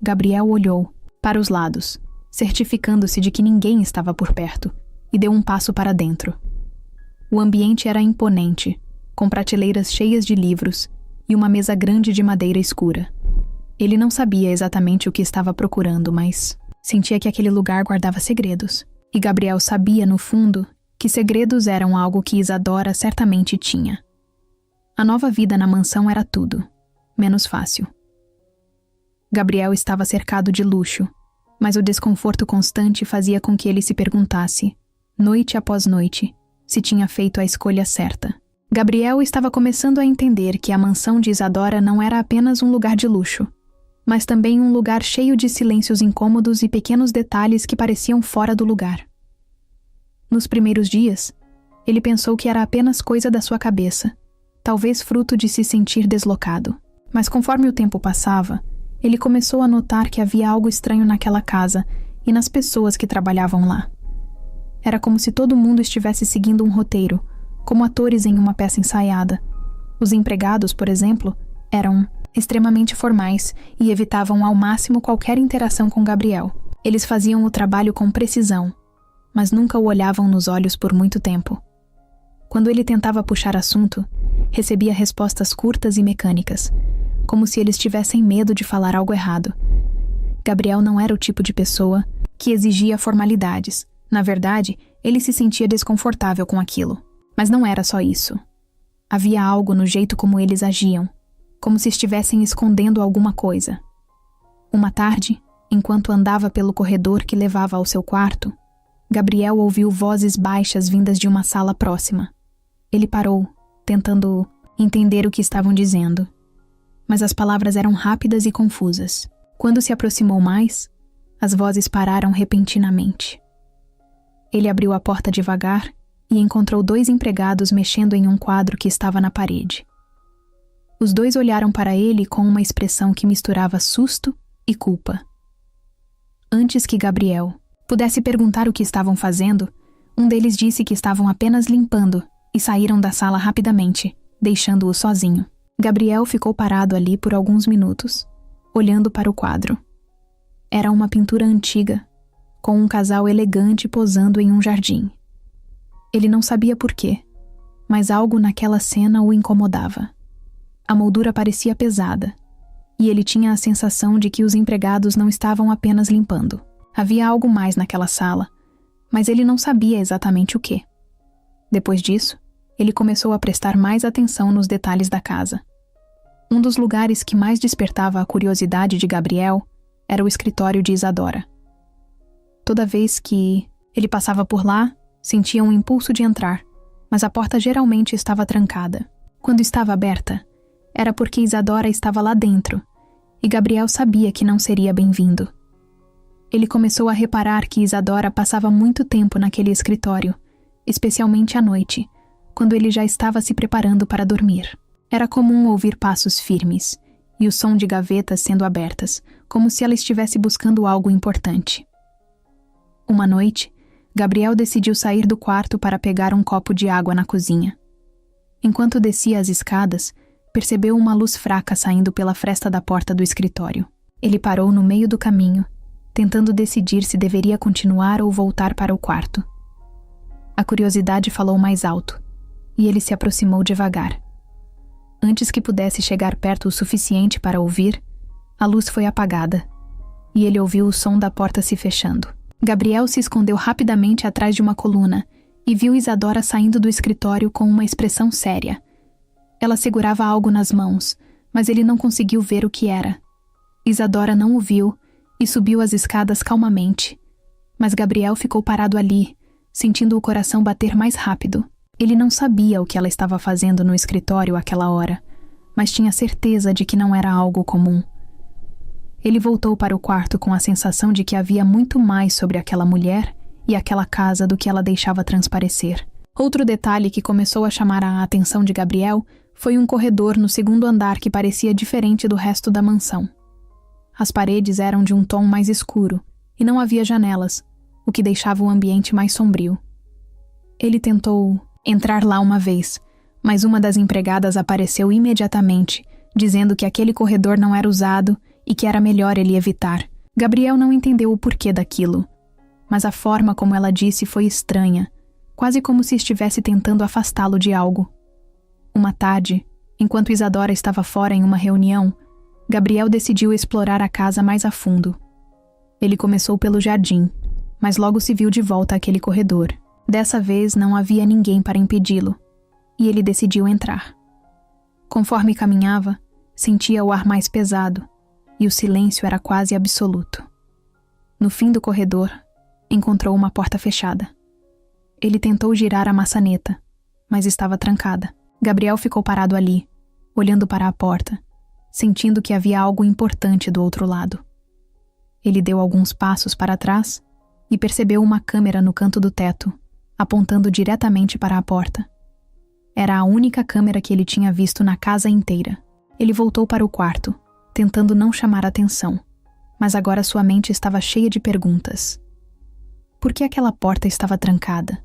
Gabriel olhou para os lados, certificando-se de que ninguém estava por perto, e deu um passo para dentro. O ambiente era imponente, com prateleiras cheias de livros e uma mesa grande de madeira escura. Ele não sabia exatamente o que estava procurando, mas sentia que aquele lugar guardava segredos. E Gabriel sabia, no fundo, que segredos eram algo que Isadora certamente tinha. A nova vida na mansão era tudo, menos fácil. Gabriel estava cercado de luxo, mas o desconforto constante fazia com que ele se perguntasse, noite após noite, se tinha feito a escolha certa. Gabriel estava começando a entender que a mansão de Isadora não era apenas um lugar de luxo, mas também um lugar cheio de silêncios incômodos e pequenos detalhes que pareciam fora do lugar. Nos primeiros dias, ele pensou que era apenas coisa da sua cabeça, talvez fruto de se sentir deslocado. Mas conforme o tempo passava, ele começou a notar que havia algo estranho naquela casa e nas pessoas que trabalhavam lá. Era como se todo mundo estivesse seguindo um roteiro, como atores em uma peça ensaiada. Os empregados, por exemplo, eram extremamente formais e evitavam ao máximo qualquer interação com Gabriel. Eles faziam o trabalho com precisão, mas nunca o olhavam nos olhos por muito tempo. Quando ele tentava puxar assunto, recebia respostas curtas e mecânicas, como se eles tivessem medo de falar algo errado. Gabriel não era o tipo de pessoa que exigia formalidades. Na verdade, ele se sentia desconfortável com aquilo. Mas não era só isso. Havia algo no jeito como eles agiam, como se estivessem escondendo alguma coisa. Uma tarde, enquanto andava pelo corredor que levava ao seu quarto, Gabriel ouviu vozes baixas vindas de uma sala próxima. Ele parou, tentando entender o que estavam dizendo. Mas as palavras eram rápidas e confusas. Quando se aproximou mais, as vozes pararam repentinamente. Ele abriu a porta devagar e encontrou 2 empregados mexendo em um quadro que estava na parede. Os 2 olharam para ele com uma expressão que misturava susto e culpa. Antes que Gabriel pudesse perguntar o que estavam fazendo, um deles disse que estavam apenas limpando e saíram da sala rapidamente, deixando-o sozinho. Gabriel ficou parado ali por alguns minutos, olhando para o quadro. Era uma pintura antiga, com um casal elegante posando em um jardim. Ele não sabia por quê, mas algo naquela cena o incomodava. A moldura parecia pesada, e ele tinha a sensação de que os empregados não estavam apenas limpando. Havia algo mais naquela sala, mas ele não sabia exatamente o quê. Depois disso, ele começou a prestar mais atenção nos detalhes da casa. Um dos lugares que mais despertava a curiosidade de Gabriel era o escritório de Isadora. Toda vez que ele passava por lá, sentia um impulso de entrar, mas a porta geralmente estava trancada. Quando estava aberta, era porque Isadora estava lá dentro, e Gabriel sabia que não seria bem-vindo. Ele começou a reparar que Isadora passava muito tempo naquele escritório, especialmente à noite, quando ele já estava se preparando para dormir. Era comum ouvir passos firmes e o som de gavetas sendo abertas, como se ela estivesse buscando algo importante. Uma noite, Gabriel decidiu sair do quarto para pegar um copo de água na cozinha. Enquanto descia as escadas, percebeu uma luz fraca saindo pela fresta da porta do escritório. Ele parou no meio do caminho, tentando decidir se deveria continuar ou voltar para o quarto. A curiosidade falou mais alto, e ele se aproximou devagar. Antes que pudesse chegar perto o suficiente para ouvir, a luz foi apagada, e ele ouviu o som da porta se fechando. Gabriel se escondeu rapidamente atrás de uma coluna e viu Isadora saindo do escritório com uma expressão séria. Ela segurava algo nas mãos, mas ele não conseguiu ver o que era. Isadora não o viu e subiu as escadas calmamente, mas Gabriel ficou parado ali, sentindo o coração bater mais rápido. Ele não sabia o que ela estava fazendo no escritório àquela hora, mas tinha certeza de que não era algo comum. Ele voltou para o quarto com a sensação de que havia muito mais sobre aquela mulher e aquela casa do que ela deixava transparecer. Outro detalhe que começou a chamar a atenção de Gabriel foi um corredor no segundo andar que parecia diferente do resto da mansão. As paredes eram de um tom mais escuro e não havia janelas, o que deixava o ambiente mais sombrio. Ele tentou entrar lá uma vez, mas uma das empregadas apareceu imediatamente, dizendo que aquele corredor não era usado e que era melhor ele evitar. Gabriel não entendeu o porquê daquilo, mas a forma como ela disse foi estranha, quase como se estivesse tentando afastá-lo de algo. Uma tarde, enquanto Isadora estava fora em uma reunião, Gabriel decidiu explorar a casa mais a fundo. Ele começou pelo jardim, mas logo se viu de volta àquele corredor. Dessa vez não havia ninguém para impedi-lo, e ele decidiu entrar. Conforme caminhava, sentia o ar mais pesado, e o silêncio era quase absoluto. No fim do corredor, encontrou uma porta fechada. Ele tentou girar a maçaneta, mas estava trancada. Gabriel ficou parado ali, olhando para a porta, sentindo que havia algo importante do outro lado. Ele deu alguns passos para trás e percebeu uma câmera no canto do teto, apontando diretamente para a porta. Era a única câmera que ele tinha visto na casa inteira. Ele voltou para o quarto, tentando não chamar atenção, mas agora sua mente estava cheia de perguntas. Por que aquela porta estava trancada?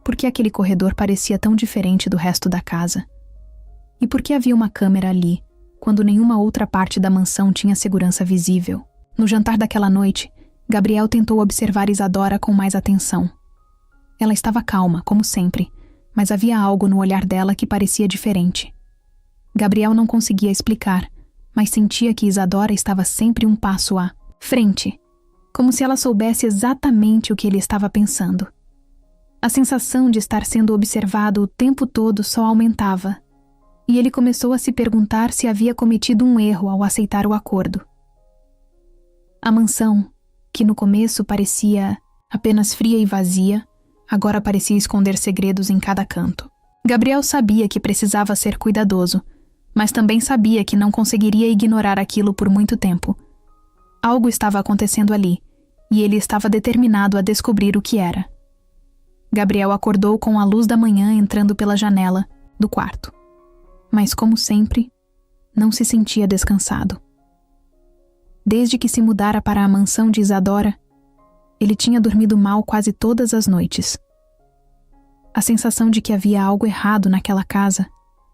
Por que aquele corredor parecia tão diferente do resto da casa? E por que havia uma câmera ali, quando nenhuma outra parte da mansão tinha segurança visível? No jantar daquela noite, Gabriel tentou observar Isadora com mais atenção. Ela estava calma, como sempre, mas havia algo no olhar dela que parecia diferente. Gabriel não conseguia explicar, mas sentia que Isadora estava sempre um passo à frente, como se ela soubesse exatamente o que ele estava pensando. A sensação de estar sendo observado o tempo todo só aumentava, e ele começou a se perguntar se havia cometido um erro ao aceitar o acordo. A mansão, que no começo parecia apenas fria e vazia, agora parecia esconder segredos em cada canto. Gabriel sabia que precisava ser cuidadoso, mas também sabia que não conseguiria ignorar aquilo por muito tempo. Algo estava acontecendo ali, e ele estava determinado a descobrir o que era. Gabriel acordou com a luz da manhã entrando pela janela do quarto. Mas, como sempre, não se sentia descansado. Desde que se mudara para a mansão de Isadora, ele tinha dormido mal quase todas as noites. A sensação de que havia algo errado naquela casa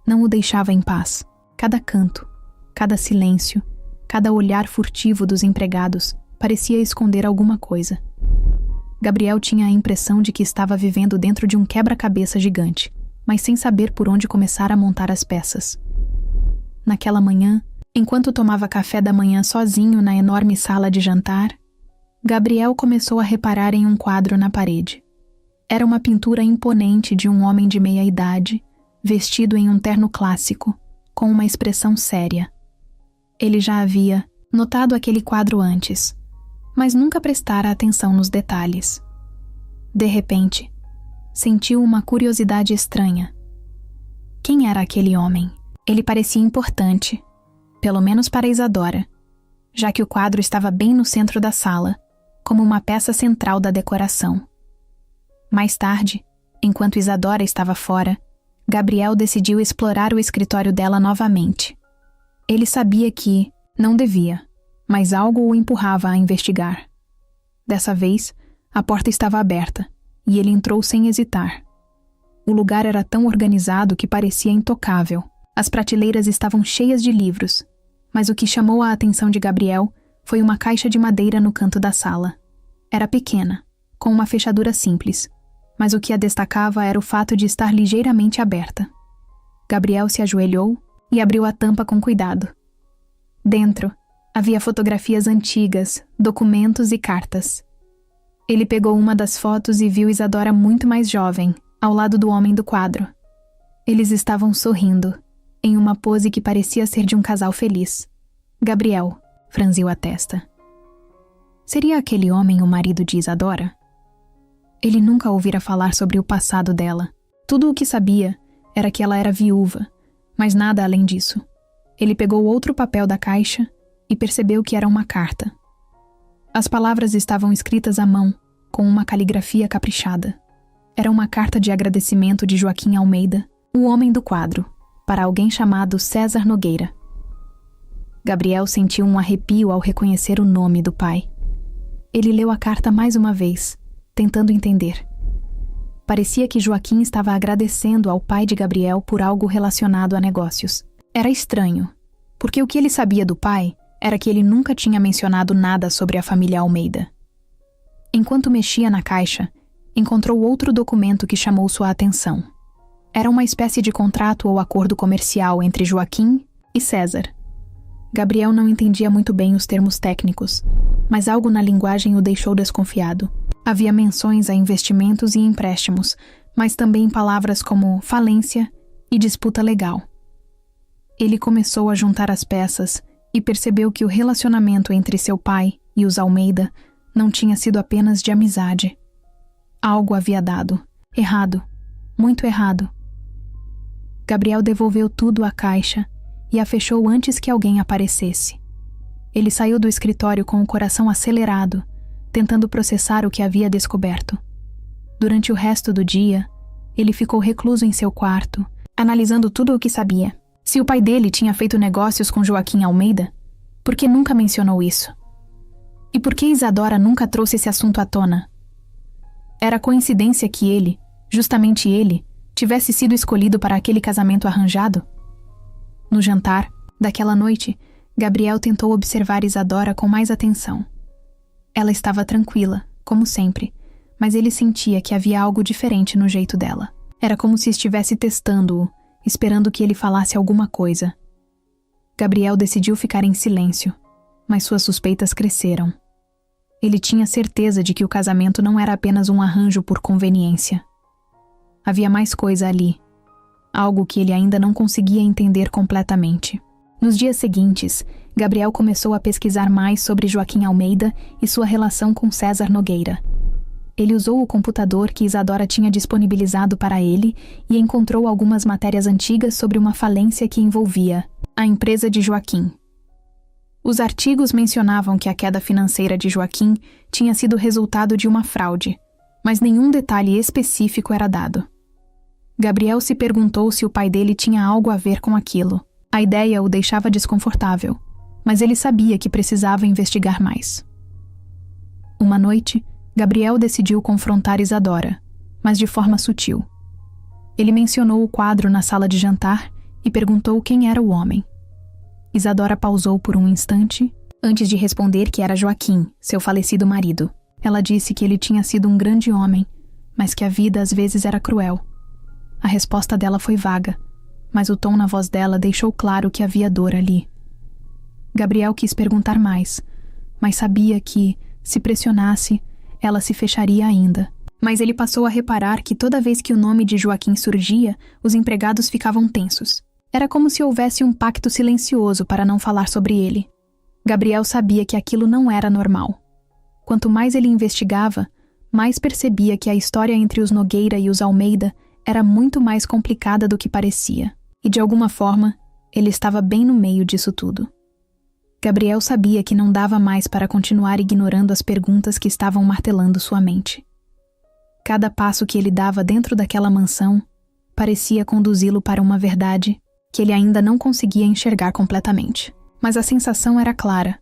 não o deixava em paz. Cada canto, cada silêncio, cada olhar furtivo dos empregados parecia esconder alguma coisa. Gabriel tinha a impressão de que estava vivendo dentro de um quebra-cabeça gigante, mas sem saber por onde começar a montar as peças. Naquela manhã, enquanto tomava café da manhã sozinho na enorme sala de jantar, Gabriel começou a reparar em um quadro na parede. Era uma pintura imponente de um homem de meia-idade, vestido em um terno clássico, com uma expressão séria. Ele já havia notado aquele quadro antes, mas nunca prestara atenção nos detalhes. De repente, sentiu uma curiosidade estranha. Quem era aquele homem? Ele parecia importante, pelo menos para Isadora, já que o quadro estava bem no centro da sala, como uma peça central da decoração. Mais tarde, enquanto Isadora estava fora, Gabriel decidiu explorar o escritório dela novamente. Ele sabia que não devia, mas algo o empurrava a investigar. Dessa vez, a porta estava aberta, e ele entrou sem hesitar. O lugar era tão organizado que parecia intocável. As prateleiras estavam cheias de livros, mas o que chamou a atenção de Gabriel foi uma caixa de madeira no canto da sala. Era pequena, com uma fechadura simples, mas o que a destacava era o fato de estar ligeiramente aberta. Gabriel se ajoelhou e abriu a tampa com cuidado. Dentro, havia fotografias antigas, documentos e cartas. Ele pegou uma das fotos e viu Isadora muito mais jovem, ao lado do homem do quadro. Eles estavam sorrindo, em uma pose que parecia ser de um casal feliz. Gabriel franziu a testa. Seria aquele homem o marido de Isadora? Ele nunca ouvira falar sobre o passado dela. Tudo o que sabia era que ela era viúva, mas nada além disso. Ele pegou outro papel da caixa e percebeu que era uma carta. As palavras estavam escritas à mão, com uma caligrafia caprichada. Era uma carta de agradecimento de Joaquim Almeida, o homem do quadro, para alguém chamado César Nogueira. Gabriel sentiu um arrepio ao reconhecer o nome do pai. Ele leu a carta mais uma vez, tentando entender. Parecia que Joaquim estava agradecendo ao pai de Gabriel por algo relacionado a negócios. Era estranho, porque o que ele sabia do pai era que ele nunca tinha mencionado nada sobre a família Almeida. Enquanto mexia na caixa, encontrou outro documento que chamou sua atenção. Era uma espécie de contrato ou acordo comercial entre Joaquim e César. Gabriel não entendia muito bem os termos técnicos, mas algo na linguagem o deixou desconfiado. Havia menções a investimentos e empréstimos, mas também palavras como falência e disputa legal. Ele começou a juntar as peças e percebeu que o relacionamento entre seu pai e os Almeida não tinha sido apenas de amizade. Algo havia dado. Errado. Muito errado. Gabriel devolveu tudo à caixa e a fechou antes que alguém aparecesse. Ele saiu do escritório com o coração acelerado, tentando processar o que havia descoberto. Durante o resto do dia, ele ficou recluso em seu quarto, analisando tudo o que sabia. Se o pai dele tinha feito negócios com Joaquim Almeida, por que nunca mencionou isso? E por que Isadora nunca trouxe esse assunto à tona? Era coincidência que ele, justamente ele, tivesse sido escolhido para aquele casamento arranjado? No jantar, daquela noite, Gabriel tentou observar Isadora com mais atenção. Ela estava tranquila, como sempre, mas ele sentia que havia algo diferente no jeito dela. Era como se estivesse testando-o, esperando que ele falasse alguma coisa. Gabriel decidiu ficar em silêncio, mas suas suspeitas cresceram. Ele tinha certeza de que o casamento não era apenas um arranjo por conveniência. Havia mais coisa ali, algo que ele ainda não conseguia entender completamente. Nos dias seguintes, Gabriel começou a pesquisar mais sobre Joaquim Almeida e sua relação com César Nogueira. Ele usou o computador que Isadora tinha disponibilizado para ele e encontrou algumas matérias antigas sobre uma falência que envolvia a empresa de Joaquim. Os artigos mencionavam que a queda financeira de Joaquim tinha sido resultado de uma fraude, mas nenhum detalhe específico era dado. Gabriel se perguntou se o pai dele tinha algo a ver com aquilo. A ideia o deixava desconfortável, mas ele sabia que precisava investigar mais. Uma noite, Gabriel decidiu confrontar Isadora, mas de forma sutil. Ele mencionou o quadro na sala de jantar e perguntou quem era o homem. Isadora pausou por um instante, antes de responder que era Joaquim, seu falecido marido. Ela disse que ele tinha sido um grande homem, mas que a vida às vezes era cruel. A resposta dela foi vaga, mas o tom na voz dela deixou claro que havia dor ali. Gabriel quis perguntar mais, mas sabia que, se pressionasse, ela se fecharia ainda. Mas ele passou a reparar que toda vez que o nome de Joaquim surgia, os empregados ficavam tensos. Era como se houvesse um pacto silencioso para não falar sobre ele. Gabriel sabia que aquilo não era normal. Quanto mais ele investigava, mais percebia que a história entre os Nogueira e os Almeida era muito mais complicada do que parecia. E de alguma forma, ele estava bem no meio disso tudo. Gabriel sabia que não dava mais para continuar ignorando as perguntas que estavam martelando sua mente. Cada passo que ele dava dentro daquela mansão parecia conduzi-lo para uma verdade que ele ainda não conseguia enxergar completamente. Mas a sensação era clara.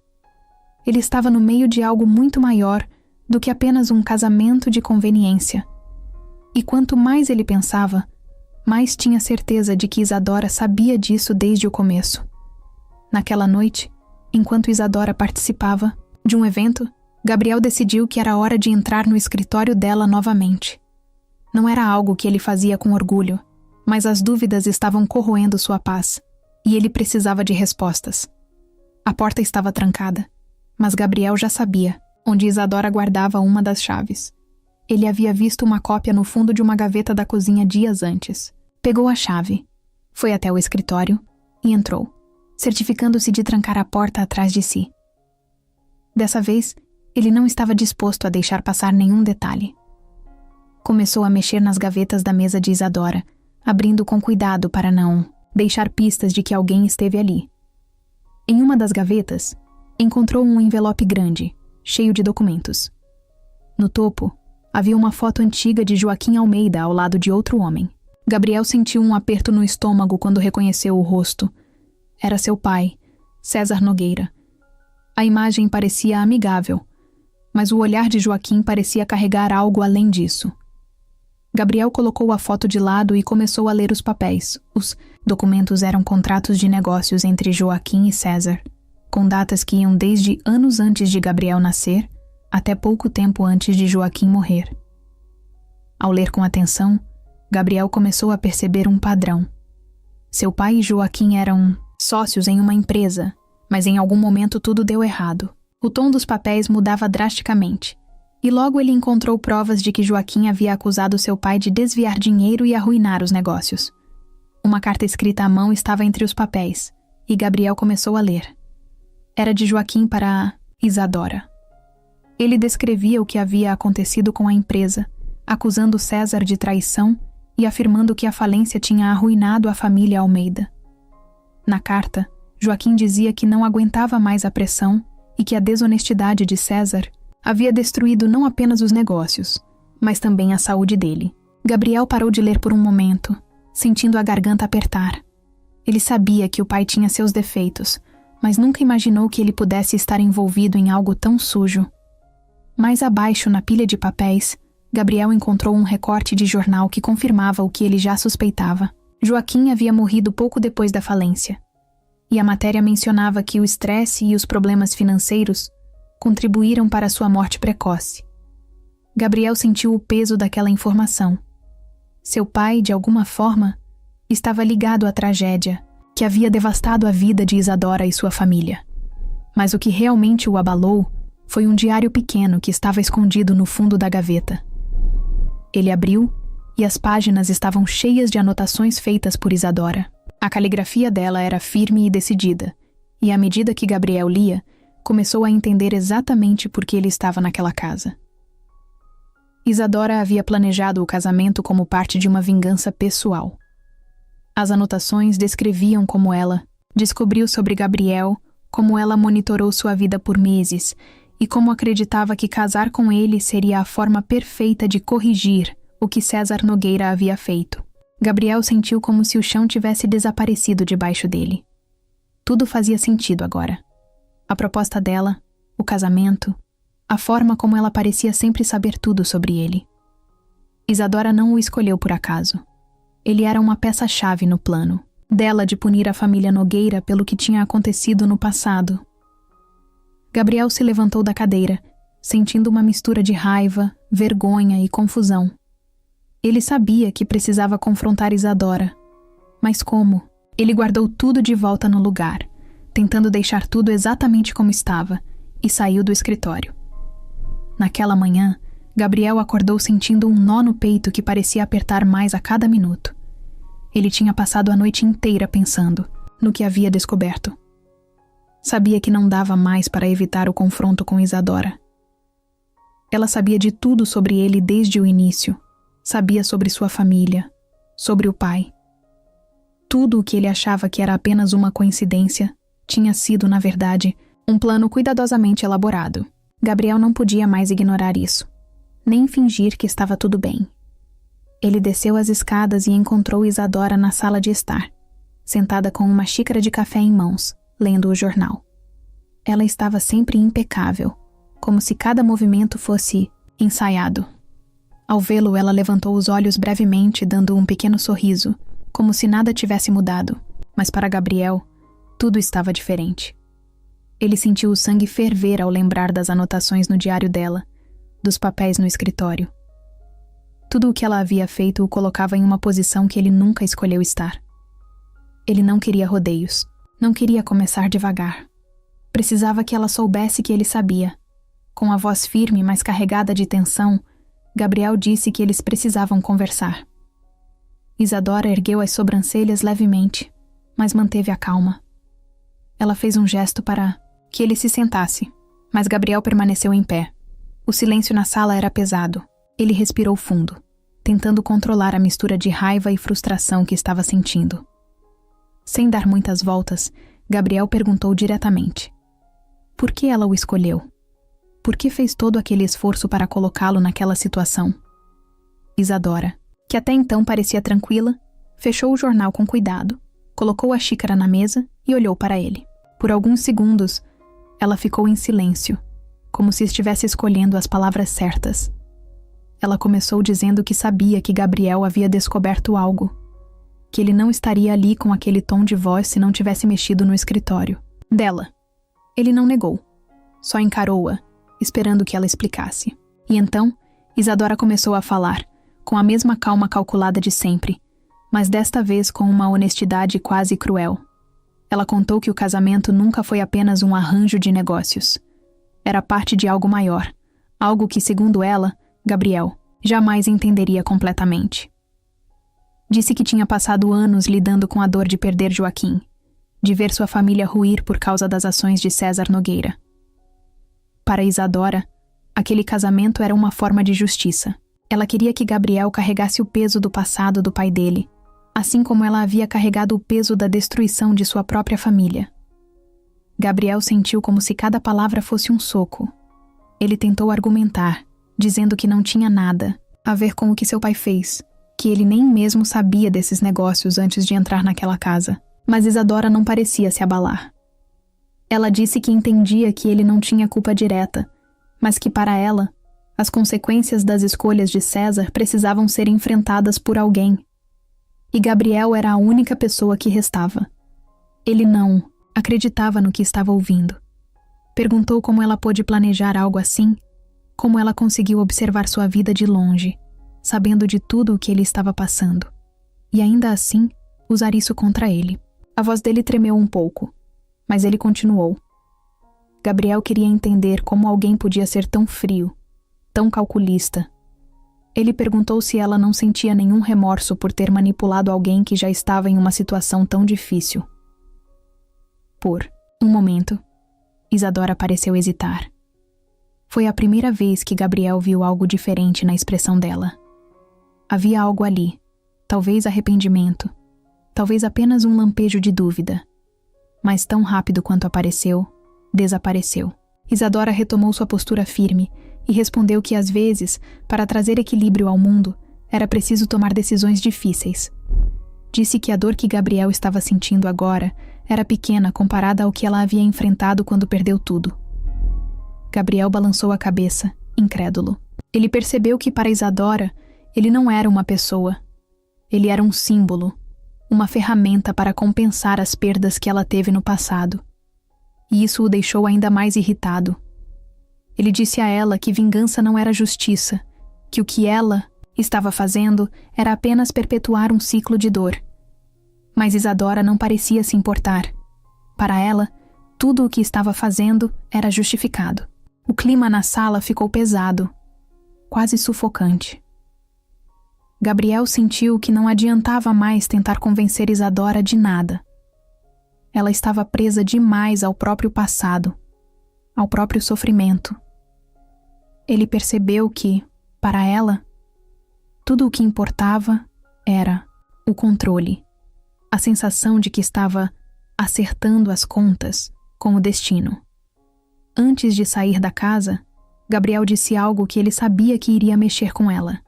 Ele estava no meio de algo muito maior do que apenas um casamento de conveniência, E quanto mais ele pensava, mais tinha certeza de que Isadora sabia disso desde o começo. Naquela noite, enquanto Isadora participava de um evento, Gabriel decidiu que era hora de entrar no escritório dela novamente. Não era algo que ele fazia com orgulho, mas as dúvidas estavam corroendo sua paz, e ele precisava de respostas. A porta estava trancada, mas Gabriel já sabia onde Isadora guardava uma das chaves. Ele havia visto uma cópia no fundo de uma gaveta da cozinha dias antes. Pegou a chave, foi até o escritório e entrou, certificando-se de trancar a porta atrás de si. Dessa vez, ele não estava disposto a deixar passar nenhum detalhe. Começou a mexer nas gavetas da mesa de Isadora, abrindo com cuidado para não deixar pistas de que alguém esteve ali. Em uma das gavetas, encontrou um envelope grande, cheio de documentos. No topo, havia uma foto antiga de Joaquim Almeida ao lado de outro homem. Gabriel sentiu um aperto no estômago quando reconheceu o rosto. Era seu pai, César Nogueira. A imagem parecia amigável, mas o olhar de Joaquim parecia carregar algo além disso. Gabriel colocou a foto de lado e começou a ler os papéis. Os documentos eram contratos de negócios entre Joaquim e César, com datas que iam desde anos antes de Gabriel nascer até pouco tempo antes de Joaquim morrer. Ao ler com atenção, Gabriel começou a perceber um padrão. Seu pai e Joaquim eram sócios em uma empresa, mas em algum momento tudo deu errado. O tom dos papéis mudava drasticamente, e logo ele encontrou provas de que Joaquim havia acusado seu pai de desviar dinheiro e arruinar os negócios. Uma carta escrita à mão estava entre os papéis, e Gabriel começou a ler. Era de Joaquim para Isadora. Ele descrevia o que havia acontecido com a empresa, acusando César de traição e afirmando que a falência tinha arruinado a família Almeida. Na carta, Joaquim dizia que não aguentava mais a pressão e que a desonestidade de César havia destruído não apenas os negócios, mas também a saúde dele. Gabriel parou de ler por um momento, sentindo a garganta apertar. Ele sabia que o pai tinha seus defeitos, mas nunca imaginou que ele pudesse estar envolvido em algo tão sujo. Mais abaixo, na pilha de papéis, Gabriel encontrou um recorte de jornal que confirmava o que ele já suspeitava. Joaquim havia morrido pouco depois da falência, e a matéria mencionava que o estresse e os problemas financeiros contribuíram para sua morte precoce. Gabriel sentiu o peso daquela informação. Seu pai, de alguma forma, estava ligado à tragédia que havia devastado a vida de Isadora e sua família. Mas o que realmente o abalou foi um diário pequeno que estava escondido no fundo da gaveta. Ele abriu e as páginas estavam cheias de anotações feitas por Isadora. A caligrafia dela era firme e decidida, e à medida que Gabriel lia, começou a entender exatamente por que ele estava naquela casa. Isadora havia planejado o casamento como parte de uma vingança pessoal. As anotações descreviam como ela descobriu sobre Gabriel, como ela monitorou sua vida por meses e como acreditava que casar com ele seria a forma perfeita de corrigir o que César Nogueira havia feito. Gabriel sentiu como se o chão tivesse desaparecido debaixo dele. Tudo fazia sentido agora. A proposta dela, o casamento, a forma como ela parecia sempre saber tudo sobre ele. Isadora não o escolheu por acaso. Ele era uma peça-chave no plano dela de punir a família Nogueira pelo que tinha acontecido no passado. Gabriel se levantou da cadeira, sentindo uma mistura de raiva, vergonha e confusão. Ele sabia que precisava confrontar Isadora. Mas como? Ele guardou tudo de volta no lugar, tentando deixar tudo exatamente como estava, e saiu do escritório. Naquela manhã, Gabriel acordou sentindo um nó no peito que parecia apertar mais a cada minuto. Ele tinha passado a noite inteira pensando no que havia descoberto. Sabia que não dava mais para evitar o confronto com Isadora. Ela sabia de tudo sobre ele desde o início. Sabia sobre sua família, sobre o pai. Tudo o que ele achava que era apenas uma coincidência tinha sido, na verdade, um plano cuidadosamente elaborado. Gabriel não podia mais ignorar isso, nem fingir que estava tudo bem. Ele desceu as escadas e encontrou Isadora na sala de estar, sentada com uma xícara de café em mãos, lendo o jornal. Ela estava sempre impecável, como se cada movimento fosse ensaiado. Ao vê-lo, ela levantou os olhos brevemente, dando um pequeno sorriso, como se nada tivesse mudado. Mas para Gabriel, tudo estava diferente. Ele sentiu o sangue ferver ao lembrar das anotações no diário dela, dos papéis no escritório. Tudo o que ela havia feito o colocava em uma posição que ele nunca escolheu estar. Ele não queria rodeios, não queria começar devagar. Precisava que ela soubesse que ele sabia. Com a voz firme, mas carregada de tensão, Gabriel disse que eles precisavam conversar. Isadora ergueu as sobrancelhas levemente, mas manteve a calma. Ela fez um gesto para que ele se sentasse, mas Gabriel permaneceu em pé. O silêncio na sala era pesado. Ele respirou fundo, tentando controlar a mistura de raiva e frustração que estava sentindo. Sem dar muitas voltas, Gabriel perguntou diretamente: por que ela o escolheu? Por que fez todo aquele esforço para colocá-lo naquela situação? Isadora, que até então parecia tranquila, fechou o jornal com cuidado, colocou a xícara na mesa e olhou para ele. Por alguns segundos, ela ficou em silêncio, como se estivesse escolhendo as palavras certas. Ela começou dizendo que sabia que Gabriel havia descoberto algo, que ele não estaria ali com aquele tom de voz se não tivesse mexido no escritório dela. Ele não negou, só encarou-a, esperando que ela explicasse. E então, Isadora começou a falar, com a mesma calma calculada de sempre, mas desta vez com uma honestidade quase cruel. Ela contou que o casamento nunca foi apenas um arranjo de negócios. Era parte de algo maior, algo que, segundo ela, Gabriel jamais entenderia completamente. Disse que tinha passado anos lidando com a dor de perder Joaquim, de ver sua família ruir por causa das ações de César Nogueira. Para Isadora, aquele casamento era uma forma de justiça. Ela queria que Gabriel carregasse o peso do passado do pai dele, assim como ela havia carregado o peso da destruição de sua própria família. Gabriel sentiu como se cada palavra fosse um soco. Ele tentou argumentar, dizendo que não tinha nada a ver com o que seu pai fez, que ele nem mesmo sabia desses negócios antes de entrar naquela casa. Mas Isadora não parecia se abalar. Ela disse que entendia que ele não tinha culpa direta, mas que para ela, as consequências das escolhas de César precisavam ser enfrentadas por alguém. E Gabriel era a única pessoa que restava. Ele não acreditava no que estava ouvindo. Perguntou como ela pôde planejar algo assim, como ela conseguiu observar sua vida de longe, sabendo de tudo o que ele estava passando, e ainda assim usar isso contra ele. A voz dele tremeu um pouco, mas ele continuou. Gabriel queria entender como alguém podia ser tão frio, tão calculista. Ele perguntou se ela não sentia nenhum remorso por ter manipulado alguém que já estava em uma situação tão difícil. Por um momento, Isadora pareceu hesitar. Foi a primeira vez que Gabriel viu algo diferente na expressão dela. Havia algo ali, talvez arrependimento, talvez apenas um lampejo de dúvida. Mas tão rápido quanto apareceu, desapareceu. Isadora retomou sua postura firme e respondeu que às vezes, para trazer equilíbrio ao mundo, era preciso tomar decisões difíceis. Disse que a dor que Gabriel estava sentindo agora era pequena comparada ao que ela havia enfrentado quando perdeu tudo. Gabriel balançou a cabeça, incrédulo. Ele percebeu que para Isadora, ele não era uma pessoa. Ele era um símbolo, uma ferramenta para compensar as perdas que ela teve no passado. E isso o deixou ainda mais irritado. Ele disse a ela que vingança não era justiça, que o que ela estava fazendo era apenas perpetuar um ciclo de dor. Mas Isadora não parecia se importar. Para ela, tudo o que estava fazendo era justificado. O clima na sala ficou pesado, quase sufocante. Gabriel sentiu que não adiantava mais tentar convencer Isadora de nada. Ela estava presa demais ao próprio passado, ao próprio sofrimento. Ele percebeu que, para ela, tudo o que importava era o controle, a sensação de que estava acertando as contas com o destino. Antes de sair da casa, Gabriel disse algo que ele sabia que iria mexer com ela.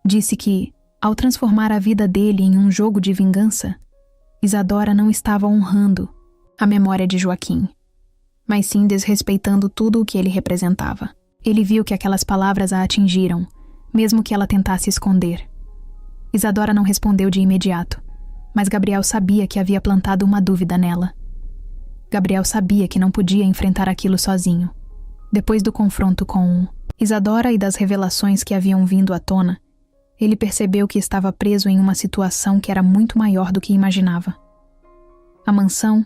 Disse que, ao transformar a vida dele em um jogo de vingança, Isadora não estava honrando a memória de Joaquim, mas sim desrespeitando tudo o que ele representava. Ele viu que aquelas palavras a atingiram, mesmo que ela tentasse esconder. Isadora não respondeu de imediato, mas Gabriel sabia que havia plantado uma dúvida nela. Gabriel sabia que não podia enfrentar aquilo sozinho. Depois do confronto com Isadora e das revelações que haviam vindo à tona, ele percebeu que estava preso em uma situação que era muito maior do que imaginava. A mansão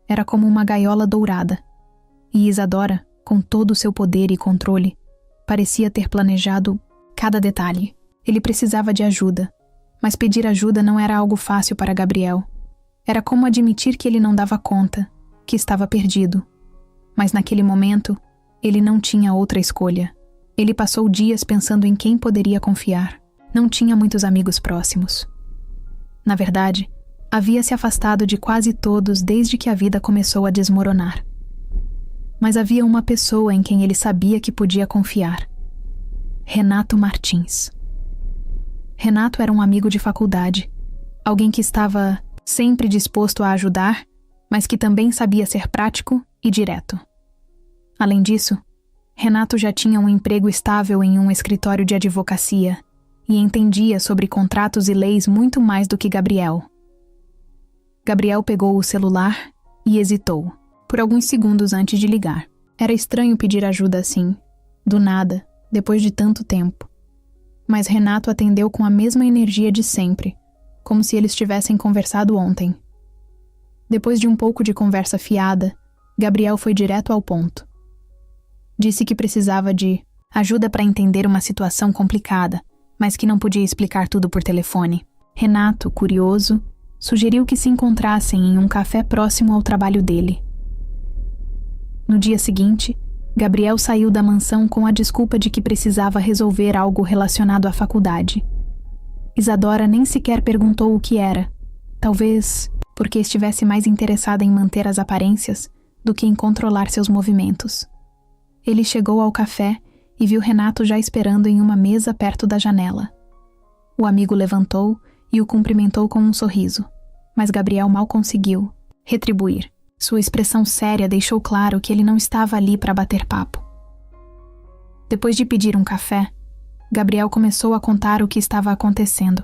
era como uma gaiola dourada, e Isadora, com todo o seu poder e controle, parecia ter planejado cada detalhe. Ele precisava de ajuda, mas pedir ajuda não era algo fácil para Gabriel. Era como admitir que ele não dava conta, que estava perdido. Mas naquele momento, ele não tinha outra escolha. Ele passou dias pensando em quem poderia confiar. Não tinha muitos amigos próximos. Na verdade, havia se afastado de quase todos desde que a vida começou a desmoronar. Mas havia uma pessoa em quem ele sabia que podia confiar: Renato Martins. Renato era um amigo de faculdade, alguém que estava sempre disposto a ajudar, mas que também sabia ser prático e direto. Além disso, Renato já tinha um emprego estável em um escritório de advocacia e entendia sobre contratos e leis muito mais do que Gabriel. Gabriel pegou o celular e hesitou, por alguns segundos antes de ligar. Era estranho pedir ajuda assim, do nada, depois de tanto tempo. Mas Renato atendeu com a mesma energia de sempre, como se eles tivessem conversado ontem. Depois de um pouco de conversa fiada, Gabriel foi direto ao ponto. Disse que precisava de ajuda para entender uma situação complicada, mas que não podia explicar tudo por telefone. Renato, curioso, sugeriu que se encontrassem em um café próximo ao trabalho dele. No dia seguinte, Gabriel saiu da mansão com a desculpa de que precisava resolver algo relacionado à faculdade. Isadora nem sequer perguntou o que era, talvez porque estivesse mais interessada em manter as aparências do que em controlar seus movimentos. Ele chegou ao café e viu Renato já esperando em uma mesa perto da janela. O amigo levantou e o cumprimentou com um sorriso, mas Gabriel mal conseguiu retribuir. Sua expressão séria deixou claro que ele não estava ali para bater papo. Depois de pedir um café, Gabriel começou a contar o que estava acontecendo.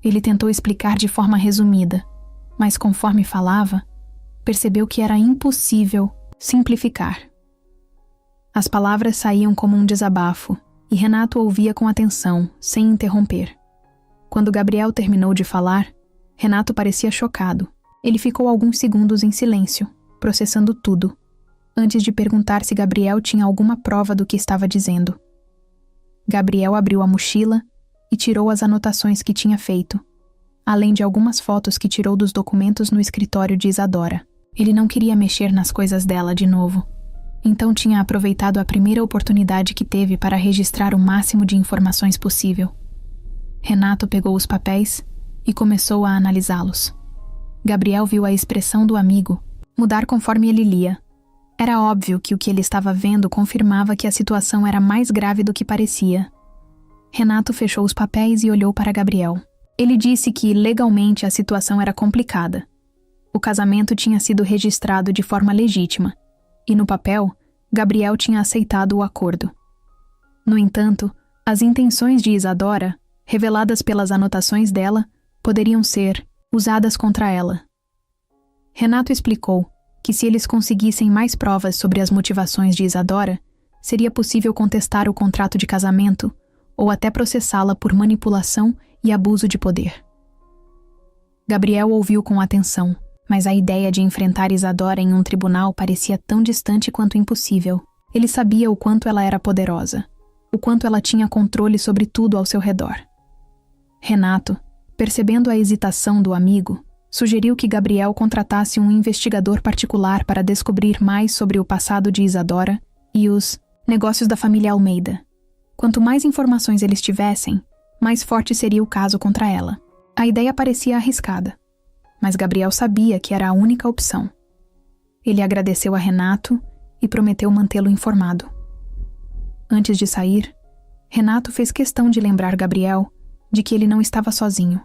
Ele tentou explicar de forma resumida, mas conforme falava, percebeu que era impossível simplificar. As palavras saíam como um desabafo, e Renato ouvia com atenção, sem interromper. Quando Gabriel terminou de falar, Renato parecia chocado. Ele ficou alguns segundos em silêncio, processando tudo, antes de perguntar se Gabriel tinha alguma prova do que estava dizendo. Gabriel abriu a mochila e tirou as anotações que tinha feito, além de algumas fotos que tirou dos documentos no escritório de Isadora. Ele não queria mexer nas coisas dela de novo, então tinha aproveitado a primeira oportunidade que teve para registrar o máximo de informações possível. Renato pegou os papéis e começou a analisá-los. Gabriel viu a expressão do amigo mudar conforme ele lia. Era óbvio que o que ele estava vendo confirmava que a situação era mais grave do que parecia. Renato fechou os papéis e olhou para Gabriel. Ele disse que, legalmente, a situação era complicada. O casamento tinha sido registrado de forma legítima, e no papel, Gabriel tinha aceitado o acordo. No entanto, as intenções de Isadora, reveladas pelas anotações dela, poderiam ser usadas contra ela. Renato explicou que se eles conseguissem mais provas sobre as motivações de Isadora, seria possível contestar o contrato de casamento ou até processá-la por manipulação e abuso de poder. Gabriel ouviu com atenção, mas a ideia de enfrentar Isadora em um tribunal parecia tão distante quanto impossível. Ele sabia o quanto ela era poderosa, o quanto ela tinha controle sobre tudo ao seu redor. Renato, percebendo a hesitação do amigo, sugeriu que Gabriel contratasse um investigador particular para descobrir mais sobre o passado de Isadora e os negócios da família Almeida. Quanto mais informações eles tivessem, mais forte seria o caso contra ela. A ideia parecia arriscada, mas Gabriel sabia que era a única opção. Ele agradeceu a Renato e prometeu mantê-lo informado. Antes de sair, Renato fez questão de lembrar Gabriel de que ele não estava sozinho.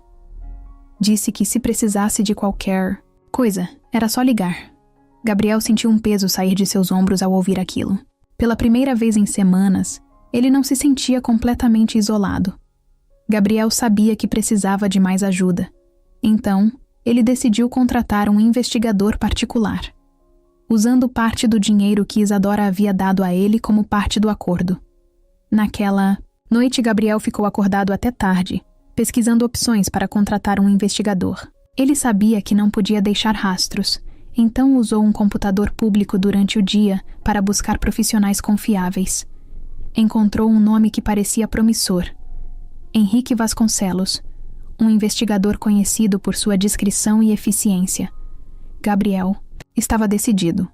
Disse que se precisasse de qualquer coisa, era só ligar. Gabriel sentiu um peso sair de seus ombros ao ouvir aquilo. Pela primeira vez em semanas, Ele não se sentia completamente isolado. Gabriel sabia que precisava de mais ajuda. Então, ele decidiu contratar um investigador particular, usando parte do dinheiro que Isadora havia dado a ele como parte do acordo. Naquela noite, Gabriel ficou acordado até tarde, pesquisando opções para contratar um investigador. Ele sabia que não podia deixar rastros, então usou um computador público durante o dia para buscar profissionais confiáveis. Encontrou um nome que parecia promissor: Henrique Vasconcelos, um investigador conhecido por sua discrição e eficiência. Gabriel estava decidido.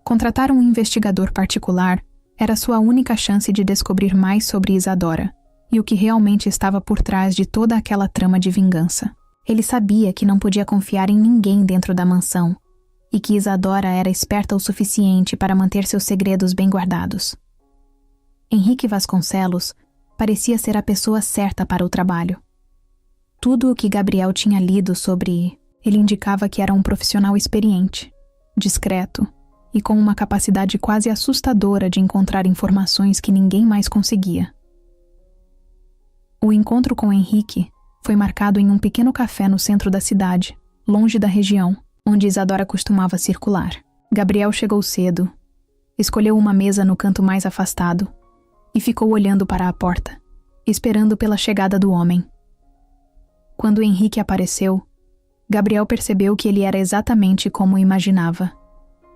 Contratar um investigador particular era sua única chance de descobrir mais sobre Isadora e o que realmente estava por trás de toda aquela trama de vingança. Ele sabia que não podia confiar em ninguém dentro da mansão e que Isadora era esperta o suficiente para manter seus segredos bem guardados. Henrique Vasconcelos parecia ser a pessoa certa para o trabalho. Tudo o que Gabriel tinha lido sobre ele indicava que era um profissional experiente, discreto e com uma capacidade quase assustadora de encontrar informações que ninguém mais conseguia. O encontro com Henrique foi marcado em um pequeno café no centro da cidade, longe da região onde Isadora costumava circular. Gabriel chegou cedo, escolheu uma mesa no canto mais afastado e ficou olhando para a porta, esperando pela chegada do homem. Quando Henrique apareceu, Gabriel percebeu que ele era exatamente como imaginava.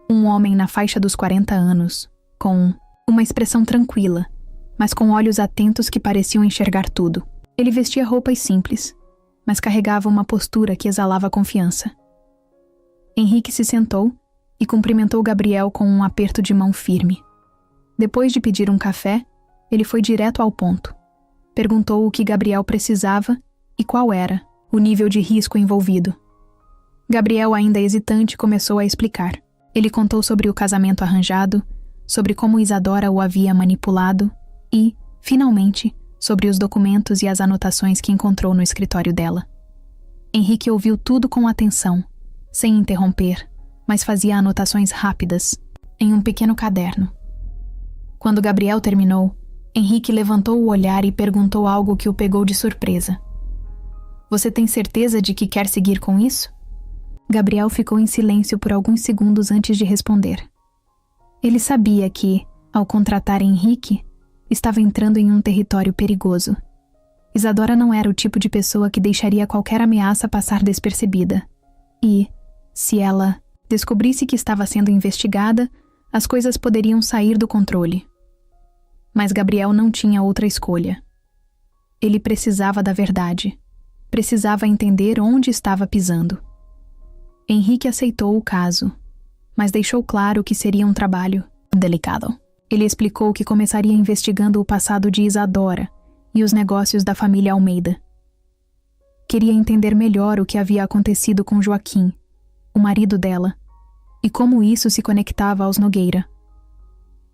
Um homem na faixa dos 40 anos, com uma expressão tranquila, mas com olhos atentos que pareciam enxergar tudo. Ele vestia roupas simples, mas carregava uma postura que exalava confiança. Henrique se sentou e cumprimentou Gabriel com um aperto de mão firme. Depois de pedir um café, ele foi direto ao ponto. Perguntou o que Gabriel precisava e qual era o nível de risco envolvido. Gabriel, ainda hesitante, começou a explicar. Ele contou sobre o casamento arranjado, sobre como Isadora o havia manipulado e, finalmente, sobre os documentos e as anotações que encontrou no escritório dela. Henrique ouviu tudo com atenção, sem interromper, mas fazia anotações rápidas, em um pequeno caderno. Quando Gabriel terminou, Henrique levantou o olhar e perguntou algo que o pegou de surpresa. "Você tem certeza de que quer seguir com isso?" Gabriel ficou em silêncio por alguns segundos antes de responder. Ele sabia que, ao contratar Henrique, estava entrando em um território perigoso. Isadora não era o tipo de pessoa que deixaria qualquer ameaça passar despercebida. E, se ela descobrisse que estava sendo investigada, as coisas poderiam sair do controle. Mas Gabriel não tinha outra escolha. Ele precisava da verdade. Precisava entender onde estava pisando. Henrique aceitou o caso, mas deixou claro que seria um trabalho delicado. Ele explicou que começaria investigando o passado de Isadora e os negócios da família Almeida. Queria entender melhor o que havia acontecido com Joaquim, o marido dela, e como isso se conectava aos Nogueira.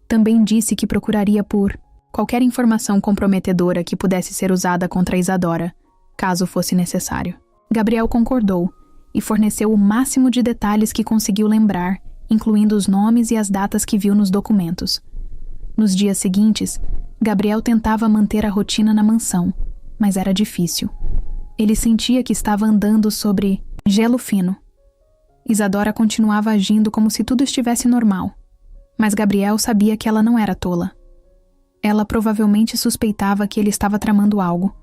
Também disse que procuraria por qualquer informação comprometedora que pudesse ser usada contra Isadora, caso fosse necessário. Gabriel concordou e forneceu o máximo de detalhes que conseguiu lembrar, incluindo os nomes e as datas que viu nos documentos. Nos dias seguintes, Gabriel tentava manter a rotina na mansão, mas era difícil. Ele sentia que estava andando sobre gelo fino. Isadora continuava agindo como se tudo estivesse normal, mas Gabriel sabia que ela não era tola. Ela provavelmente suspeitava que ele estava tramando algo,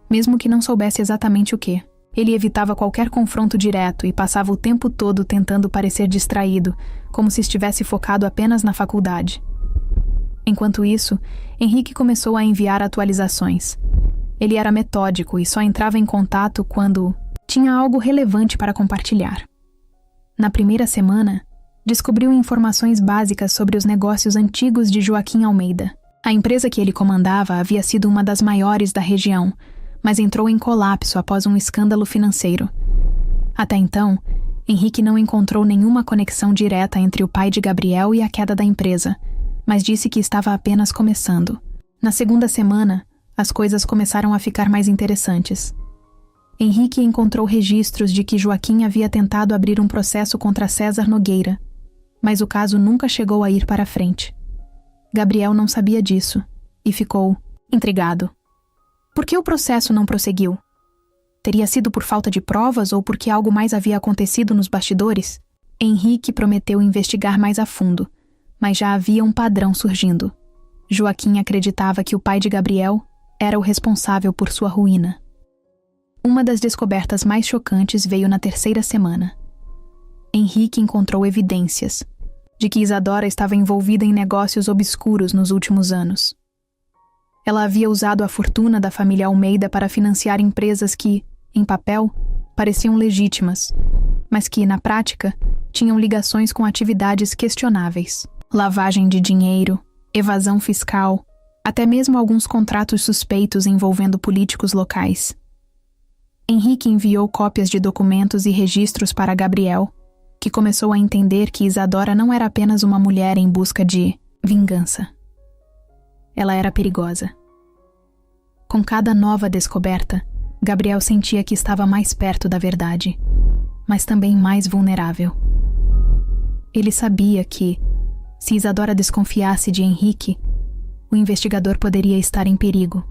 mesmo que não soubesse exatamente o que. Ele evitava qualquer confronto direto e passava o tempo todo tentando parecer distraído, como se estivesse focado apenas na faculdade. Enquanto isso, Henrique começou a enviar atualizações. Ele era metódico e só entrava em contato quando tinha algo relevante para compartilhar. Na primeira semana, descobriu informações básicas sobre os negócios antigos de Joaquim Almeida. A empresa que ele comandava havia sido uma das maiores da região, mas entrou em colapso após um escândalo financeiro. Até então, Henrique não encontrou nenhuma conexão direta entre o pai de Gabriel e a queda da empresa, mas disse que estava apenas começando. Na segunda semana, as coisas começaram a ficar mais interessantes. Henrique encontrou registros de que Joaquim havia tentado abrir um processo contra César Nogueira, mas o caso nunca chegou a ir para frente. Gabriel não sabia disso, e ficou intrigado. Por que o processo não prosseguiu? Teria sido por falta de provas ou porque algo mais havia acontecido nos bastidores? Henrique prometeu investigar mais a fundo, mas já havia um padrão surgindo. Joaquim acreditava que o pai de Gabriel era o responsável por sua ruína. Uma das descobertas mais chocantes veio na terceira semana. Henrique encontrou evidências de que Isadora estava envolvida em negócios obscuros nos últimos anos. Ela havia usado a fortuna da família Almeida para financiar empresas que, em papel, pareciam legítimas, mas que, na prática, tinham ligações com atividades questionáveis. Lavagem de dinheiro, evasão fiscal, até mesmo alguns contratos suspeitos envolvendo políticos locais. Henrique enviou cópias de documentos e registros para Gabriel, que começou a entender que Isadora não era apenas uma mulher em busca de vingança. Ela era perigosa. Com cada nova descoberta, Gabriel sentia que estava mais perto da verdade, mas também mais vulnerável. Ele sabia que, se Isadora desconfiasse de Henrique, o investigador poderia estar em perigo.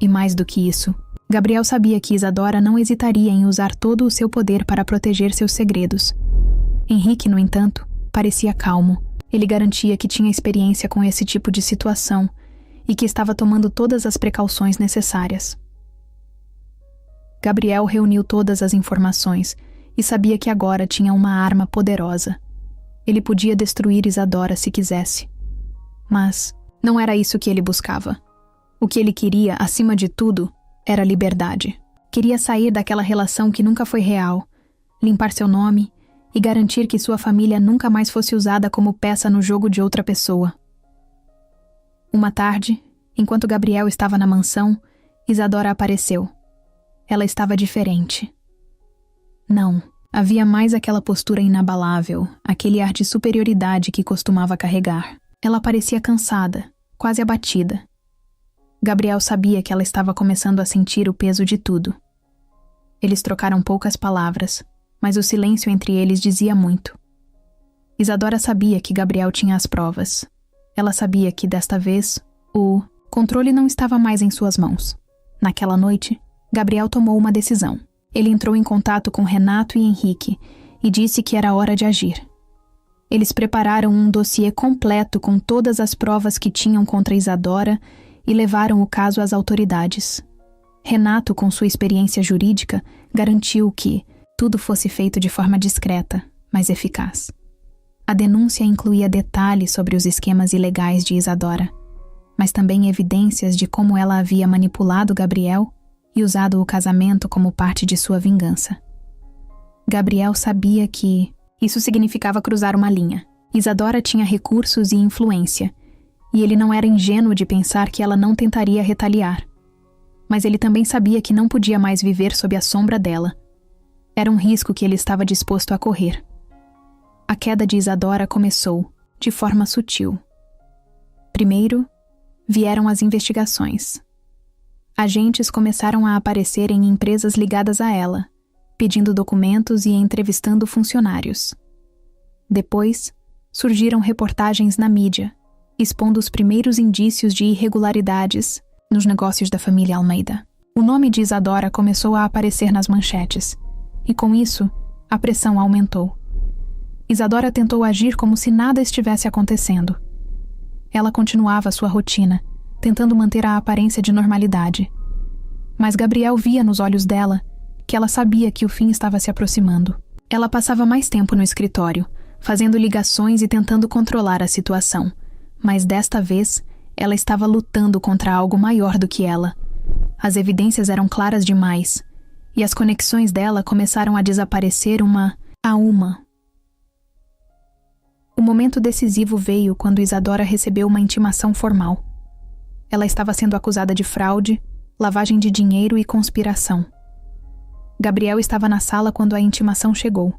E mais do que isso, Gabriel sabia que Isadora não hesitaria em usar todo o seu poder para proteger seus segredos. Henrique, no entanto, parecia calmo. Ele garantia que tinha experiência com esse tipo de situação e que estava tomando todas as precauções necessárias. Gabriel reuniu todas as informações e sabia que agora tinha uma arma poderosa. Ele podia destruir Isadora se quisesse. Mas não era isso que ele buscava. O que ele queria, acima de tudo, era liberdade. Queria sair daquela relação que nunca foi real, limpar seu nome e garantir que sua família nunca mais fosse usada como peça no jogo de outra pessoa. Uma tarde, enquanto Gabriel estava na mansão, Isadora apareceu. Ela estava diferente. Não, havia mais aquela postura inabalável, aquele ar de superioridade que costumava carregar. Ela parecia cansada, quase abatida. Gabriel sabia que ela estava começando a sentir o peso de tudo. Eles trocaram poucas palavras, mas o silêncio entre eles dizia muito. Isadora sabia que Gabriel tinha as provas. Ela sabia que, desta vez, o controle não estava mais em suas mãos. Naquela noite, Gabriel tomou uma decisão. Ele entrou em contato com Renato e Henrique e disse que era hora de agir. Eles prepararam um dossiê completo com todas as provas que tinham contra Isadora e levaram o caso às autoridades. Renato, com sua experiência jurídica, garantiu que tudo fosse feito de forma discreta, mas eficaz. A denúncia incluía detalhes sobre os esquemas ilegais de Isadora, mas também evidências de como ela havia manipulado Gabriel e usado o casamento como parte de sua vingança. Gabriel sabia que isso significava cruzar uma linha. Isadora tinha recursos e influência, e ele não era ingênuo de pensar que ela não tentaria retaliar. Mas ele também sabia que não podia mais viver sob a sombra dela. Era um risco que ele estava disposto a correr. A queda de Isadora começou, de forma sutil. Primeiro, vieram as investigações. Agentes começaram a aparecer em empresas ligadas a ela, pedindo documentos e entrevistando funcionários. Depois, surgiram reportagens na mídia, expondo os primeiros indícios de irregularidades nos negócios da família Almeida. O nome de Isadora começou a aparecer nas manchetes, e com isso, a pressão aumentou. Isadora tentou agir como se nada estivesse acontecendo. Ela continuava sua rotina, tentando manter a aparência de normalidade. Mas Gabriel via nos olhos dela que ela sabia que o fim estava se aproximando. Ela passava mais tempo no escritório, fazendo ligações e tentando controlar a situação. Mas desta vez, ela estava lutando contra algo maior do que ela. As evidências eram claras demais, e as conexões dela começaram a desaparecer uma a uma. O momento decisivo veio quando Isadora recebeu uma intimação formal. Ela estava sendo acusada de fraude, lavagem de dinheiro e conspiração. Gabriel estava na sala quando a intimação chegou.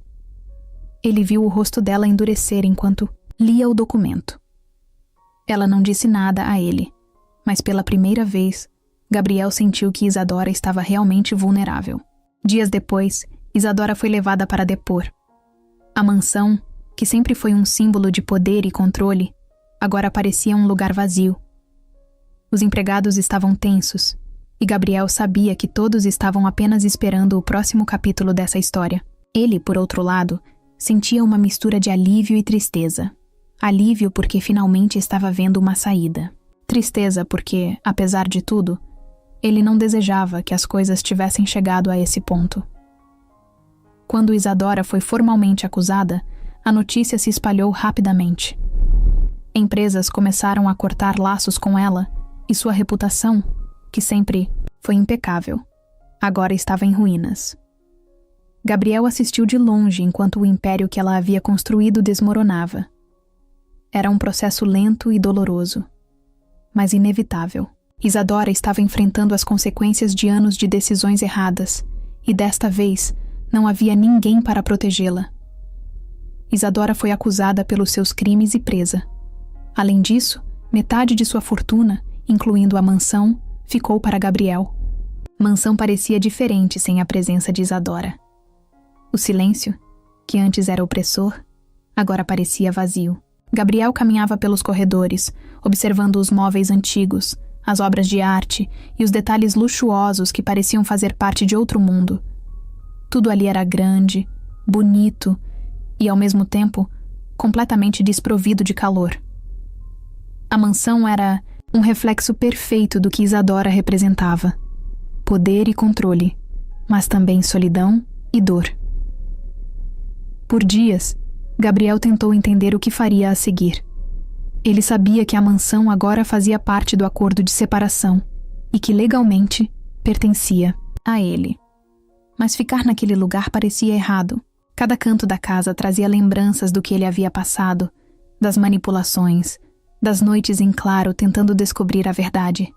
Ele viu o rosto dela endurecer enquanto lia o documento. Ela não disse nada a ele, mas pela primeira vez, Gabriel sentiu que Isadora estava realmente vulnerável. Dias depois, Isadora foi levada para depor. A mansão, que sempre foi um símbolo de poder e controle, agora parecia um lugar vazio. Os empregados estavam tensos, e Gabriel sabia que todos estavam apenas esperando o próximo capítulo dessa história. Ele, por outro lado, sentia uma mistura de alívio e tristeza. Alívio porque finalmente estava vendo uma saída. Tristeza porque, apesar de tudo, ele não desejava que as coisas tivessem chegado a esse ponto. Quando Isadora foi formalmente acusada, a notícia se espalhou rapidamente. Empresas começaram a cortar laços com ela e sua reputação, que sempre foi impecável, agora estava em ruínas. Gabriel assistiu de longe enquanto o império que ela havia construído desmoronava. Era um processo lento e doloroso, mas inevitável. Isadora estava enfrentando as consequências de anos de decisões erradas, e desta vez não havia ninguém para protegê-la. Isadora foi acusada pelos seus crimes e presa. Além disso, metade de sua fortuna, incluindo a mansão, ficou para Gabriel. Mansão parecia diferente sem a presença de Isadora. O silêncio, que antes era opressor, agora parecia vazio. Gabriel caminhava pelos corredores, observando os móveis antigos, as obras de arte e os detalhes luxuosos que pareciam fazer parte de outro mundo. Tudo ali era grande, bonito e, ao mesmo tempo, completamente desprovido de calor. A mansão era um reflexo perfeito do que Isadora representava: poder e controle, mas também solidão e dor. Por dias, Gabriel tentou entender o que faria a seguir. Ele sabia que a mansão agora fazia parte do acordo de separação e que legalmente pertencia a ele. Mas ficar naquele lugar parecia errado. Cada canto da casa trazia lembranças do que ele havia passado, das manipulações, das noites em claro tentando descobrir a verdade.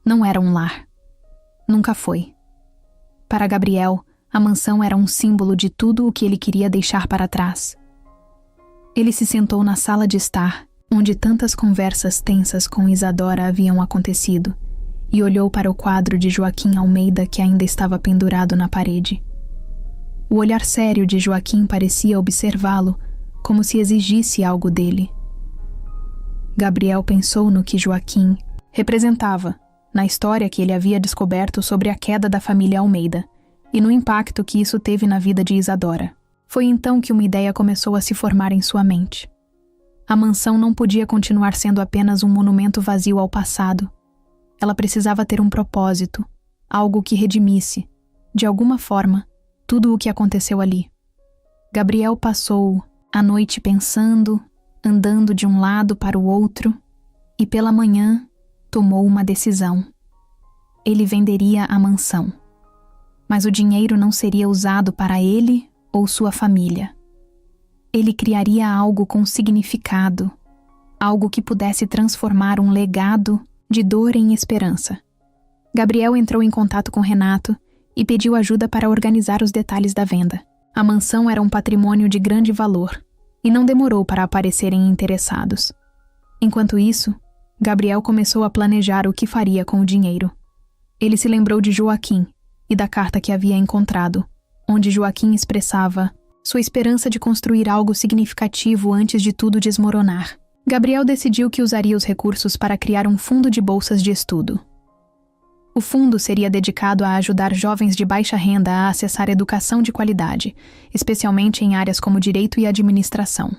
Não era um lar. Nunca foi. Para Gabriel, a mansão era um símbolo de tudo o que ele queria deixar para trás. Ele se sentou na sala de estar, onde tantas conversas tensas com Isadora haviam acontecido, e olhou para o quadro de Joaquim Almeida que ainda estava pendurado na parede. O olhar sério de Joaquim parecia observá-lo, como se exigisse algo dele. Gabriel pensou no que Joaquim representava, na história que ele havia descoberto sobre a queda da família Almeida, e no impacto que isso teve na vida de Isadora. Foi então que uma ideia começou a se formar em sua mente. A mansão não podia continuar sendo apenas um monumento vazio ao passado. Ela precisava ter um propósito, algo que redimisse, de alguma forma, tudo o que aconteceu ali. Gabriel passou a noite pensando, andando de um lado para o outro, e pela manhã tomou uma decisão. Ele venderia a mansão. Mas o dinheiro não seria usado para ele ou sua família. Ele criaria algo com significado, algo que pudesse transformar um legado de dor em esperança. Gabriel entrou em contato com Renato e pediu ajuda para organizar os detalhes da venda. A mansão era um patrimônio de grande valor e não demorou para aparecerem interessados. Enquanto isso, Gabriel começou a planejar o que faria com o dinheiro. Ele se lembrou de Joaquim e da carta que havia encontrado, onde Joaquim expressava sua esperança de construir algo significativo antes de tudo desmoronar. Gabriel decidiu que usaria os recursos para criar um fundo de bolsas de estudo. O fundo seria dedicado a ajudar jovens de baixa renda a acessar educação de qualidade, especialmente em áreas como direito e administração.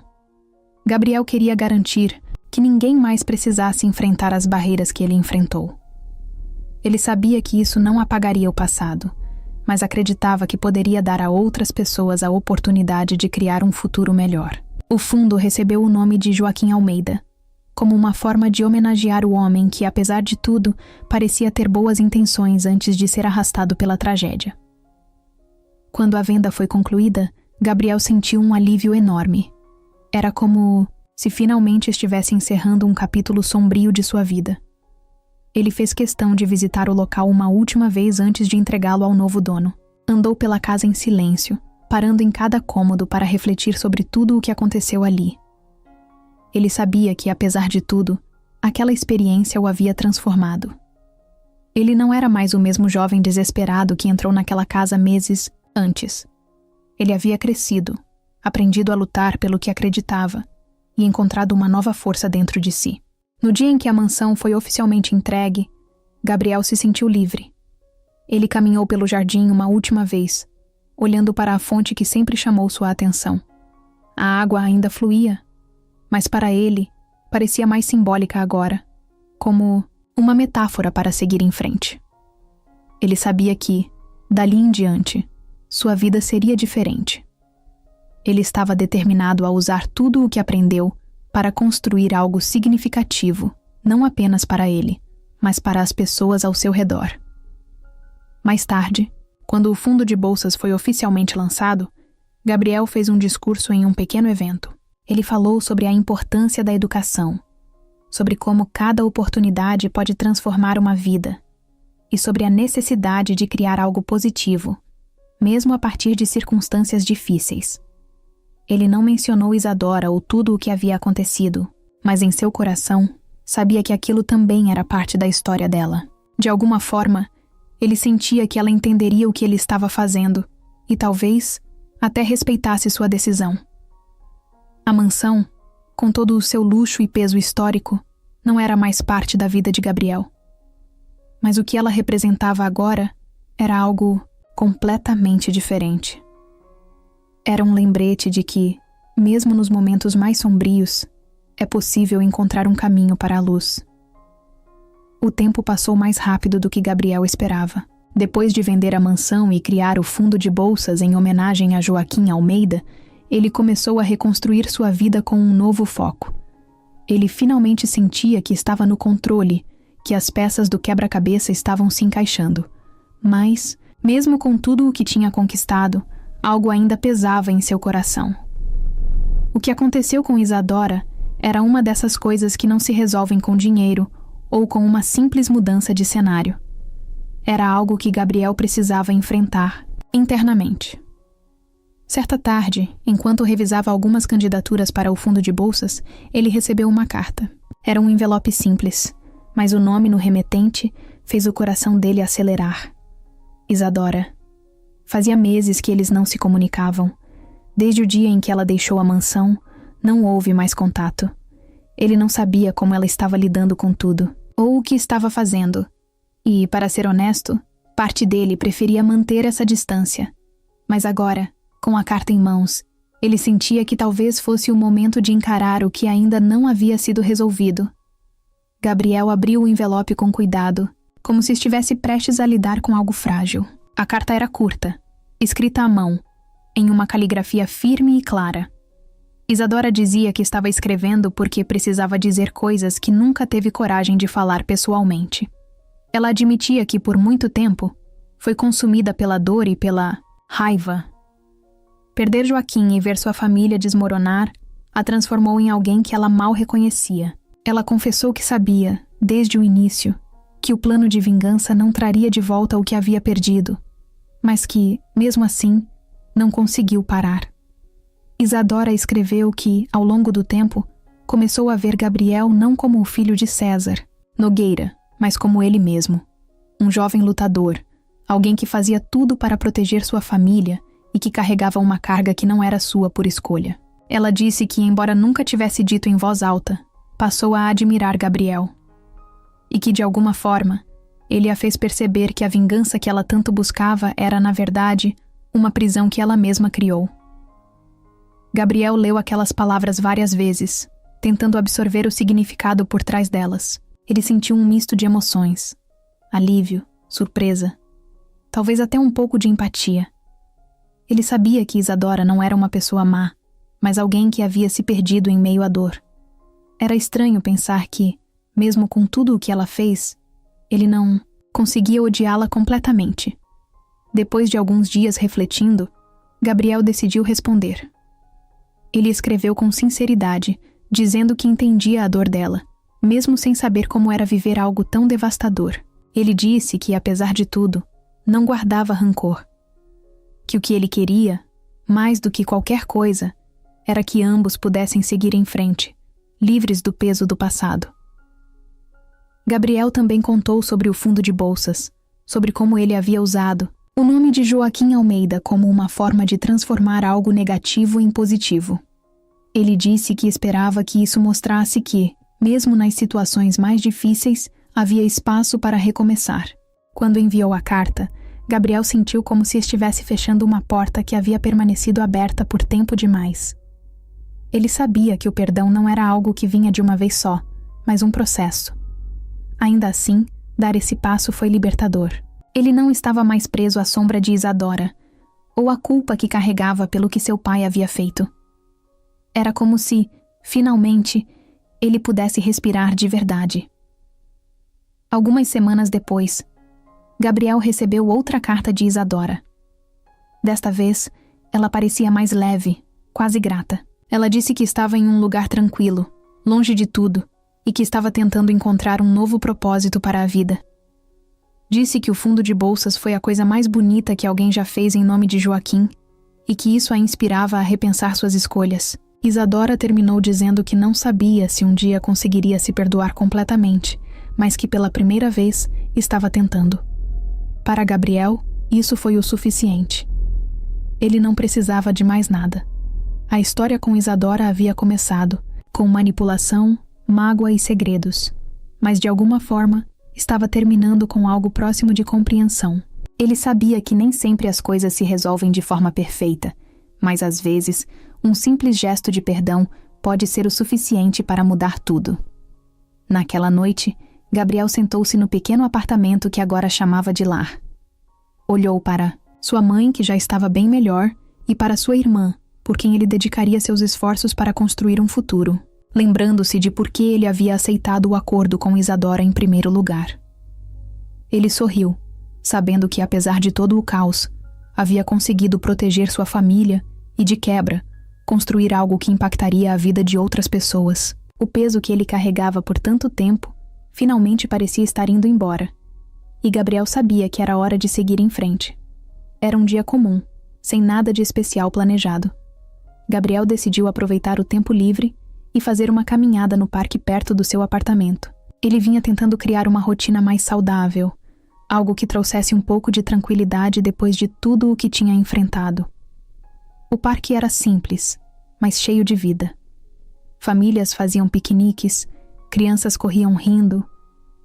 Gabriel queria garantir que ninguém mais precisasse enfrentar as barreiras que ele enfrentou. Ele sabia que isso não apagaria o passado, mas acreditava que poderia dar a outras pessoas a oportunidade de criar um futuro melhor. O fundo recebeu o nome de Joaquim Almeida, como uma forma de homenagear o homem que, apesar de tudo, parecia ter boas intenções antes de ser arrastado pela tragédia. Quando a venda foi concluída, Gabriel sentiu um alívio enorme. Era como se finalmente estivesse encerrando um capítulo sombrio de sua vida. Ele fez questão de visitar o local uma última vez antes de entregá-lo ao novo dono. Andou pela casa em silêncio, parando em cada cômodo para refletir sobre tudo o que aconteceu ali. Ele sabia que, apesar de tudo, aquela experiência o havia transformado. Ele não era mais o mesmo jovem desesperado que entrou naquela casa meses antes. Ele havia crescido, aprendido a lutar pelo que acreditava e encontrado uma nova força dentro de si. No dia em que a mansão foi oficialmente entregue, Gabriel se sentiu livre. Ele caminhou pelo jardim uma última vez, olhando para a fonte que sempre chamou sua atenção. A água ainda fluía, mas para ele parecia mais simbólica agora, como uma metáfora para seguir em frente. Ele sabia que, dali em diante, sua vida seria diferente. Ele estava determinado a usar tudo o que aprendeu para construir algo significativo, não apenas para ele, mas para as pessoas ao seu redor. Mais tarde, quando o fundo de bolsas foi oficialmente lançado, Gabriel fez um discurso em um pequeno evento. Ele falou sobre a importância da educação, sobre como cada oportunidade pode transformar uma vida, e sobre a necessidade de criar algo positivo, mesmo a partir de circunstâncias difíceis. Ele não mencionou Isadora ou tudo o que havia acontecido, mas em seu coração, sabia que aquilo também era parte da história dela. De alguma forma, ele sentia que ela entenderia o que ele estava fazendo e talvez até respeitasse sua decisão. A mansão, com todo o seu luxo e peso histórico, não era mais parte da vida de Gabriel. Mas o que ela representava agora era algo completamente diferente. Era um lembrete de que, mesmo nos momentos mais sombrios, é possível encontrar um caminho para a luz. O tempo passou mais rápido do que Gabriel esperava. Depois de vender a mansão e criar o fundo de bolsas em homenagem a Joaquim Almeida, ele começou a reconstruir sua vida com um novo foco. Ele finalmente sentia que estava no controle, que as peças do quebra-cabeça estavam se encaixando. Mas, mesmo com tudo o que tinha conquistado, algo ainda pesava em seu coração. O que aconteceu com Isadora era uma dessas coisas que não se resolvem com dinheiro ou com uma simples mudança de cenário. Era algo que Gabriel precisava enfrentar internamente. Certa tarde, enquanto revisava algumas candidaturas para o fundo de bolsas, ele recebeu uma carta. Era um envelope simples, mas o nome no remetente fez o coração dele acelerar. Isadora. Fazia meses que eles não se comunicavam. Desde o dia em que ela deixou a mansão, não houve mais contato. Ele não sabia como ela estava lidando com tudo, ou o que estava fazendo. E, para ser honesto, parte dele preferia manter essa distância. Mas agora, com a carta em mãos, ele sentia que talvez fosse o momento de encarar o que ainda não havia sido resolvido. Gabriel abriu o envelope com cuidado, como se estivesse prestes a lidar com algo frágil. A carta era curta, escrita à mão, em uma caligrafia firme e clara. Isadora dizia que estava escrevendo porque precisava dizer coisas que nunca teve coragem de falar pessoalmente. Ela admitia que, por muito tempo, foi consumida pela dor e pela raiva. Perder Joaquim e ver sua família desmoronar a transformou em alguém que ela mal reconhecia. Ela confessou que sabia, desde o início, que o plano de vingança não traria de volta o que havia perdido, mas que, mesmo assim, não conseguiu parar. Isadora escreveu que, ao longo do tempo, começou a ver Gabriel não como o filho de César, Nogueira, mas como ele mesmo. Um jovem lutador, alguém que fazia tudo para proteger sua família e que carregava uma carga que não era sua por escolha. Ela disse que, embora nunca tivesse dito em voz alta, passou a admirar Gabriel. E que, de alguma forma, ele a fez perceber que a vingança que ela tanto buscava era, na verdade, uma prisão que ela mesma criou. Gabriel leu aquelas palavras várias vezes, tentando absorver o significado por trás delas. Ele sentiu um misto de emoções. Alívio, surpresa, talvez até um pouco de empatia. Ele sabia que Isadora não era uma pessoa má, mas alguém que havia se perdido em meio à dor. Era estranho pensar que, mesmo com tudo o que ela fez, ele não conseguia odiá-la completamente. Depois de alguns dias refletindo, Gabriel decidiu responder. Ele escreveu com sinceridade, dizendo que entendia a dor dela, mesmo sem saber como era viver algo tão devastador. Ele disse que, apesar de tudo, não guardava rancor. Que o que ele queria, mais do que qualquer coisa, era que ambos pudessem seguir em frente, livres do peso do passado. Gabriel também contou sobre o fundo de bolsas, sobre como ele havia usado o nome de Joaquim Almeida como uma forma de transformar algo negativo em positivo. Ele disse que esperava que isso mostrasse que, Mesmo nas situações mais difíceis, havia espaço para recomeçar. Quando enviou a carta, Gabriel sentiu como se estivesse fechando uma porta que havia permanecido aberta por tempo demais. Ele sabia que o perdão não era algo que vinha de uma vez só, mas um processo. Ainda assim, dar esse passo foi libertador. Ele não estava mais preso à sombra de Isadora, ou à culpa que carregava pelo que seu pai havia feito. Era como se, finalmente, ele pudesse respirar de verdade. Algumas semanas depois, Gabriel recebeu outra carta de Isadora. Desta vez, ela parecia mais leve, quase grata. Ela disse que estava em um lugar tranquilo, longe de tudo, e que estava tentando encontrar um novo propósito para a vida. Disse que o fundo de bolsas foi a coisa mais bonita que alguém já fez em nome de Joaquim, e que isso a inspirava a repensar suas escolhas. Isadora terminou dizendo que não sabia se um dia conseguiria se perdoar completamente, mas que pela primeira vez estava tentando. Para Gabriel, isso foi o suficiente. Ele não precisava de mais nada. A história com Isadora havia começado, com manipulação, mágoa e segredos, mas de alguma forma estava terminando com algo próximo de compreensão. Ele sabia que nem sempre as coisas se resolvem de forma perfeita, mas às vezes um simples gesto de perdão pode ser o suficiente para mudar tudo. Naquela noite, Gabriel sentou-se no pequeno apartamento que agora chamava de lar. Olhou para sua mãe, que já estava bem melhor, e para sua irmã, por quem ele dedicaria seus esforços para construir um futuro, lembrando-se de por que ele havia aceitado o acordo com Isadora em primeiro lugar. Ele sorriu, sabendo que, apesar de todo o caos, havia conseguido proteger sua família e, de quebra, construir algo que impactaria a vida de outras pessoas. O peso que ele carregava por tanto tempo finalmente parecia estar indo embora, e Gabriel sabia que era hora de seguir em frente. Era um dia comum, sem nada de especial planejado. Gabriel decidiu aproveitar o tempo livre e fazer uma caminhada no parque perto do seu apartamento. Ele vinha tentando criar uma rotina mais saudável, algo que trouxesse um pouco de tranquilidade depois de tudo o que tinha enfrentado. O parque era simples, mas cheio de vida. Famílias faziam piqueniques, crianças corriam rindo,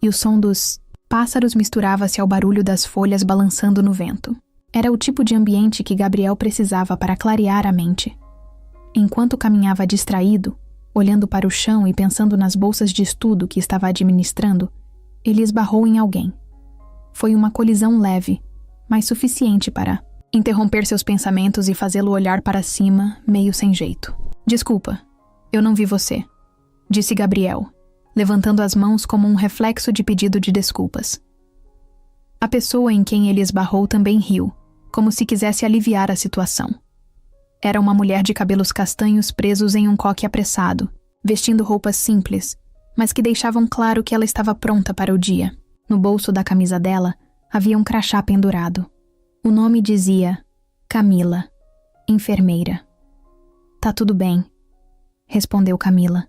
e o som dos pássaros misturava-se ao barulho das folhas balançando no vento. Era o tipo de ambiente que Gabriel precisava para clarear a mente. Enquanto caminhava distraído, olhando para o chão e pensando nas bolsas de estudo que estava administrando, ele esbarrou em alguém. Foi uma colisão leve, mas suficiente para interromper seus pensamentos e fazê-lo olhar para cima, meio sem jeito. "Desculpa, eu não vi você", disse Gabriel, levantando as mãos como um reflexo de pedido de desculpas. A pessoa em quem ele esbarrou também riu, como se quisesse aliviar a situação. Era uma mulher de cabelos castanhos presos em um coque apressado, vestindo roupas simples, mas que deixavam claro que ela estava pronta para o dia. No bolso da camisa dela havia um crachá pendurado. O nome dizia Camila, enfermeira. "Tá tudo bem", respondeu Camila,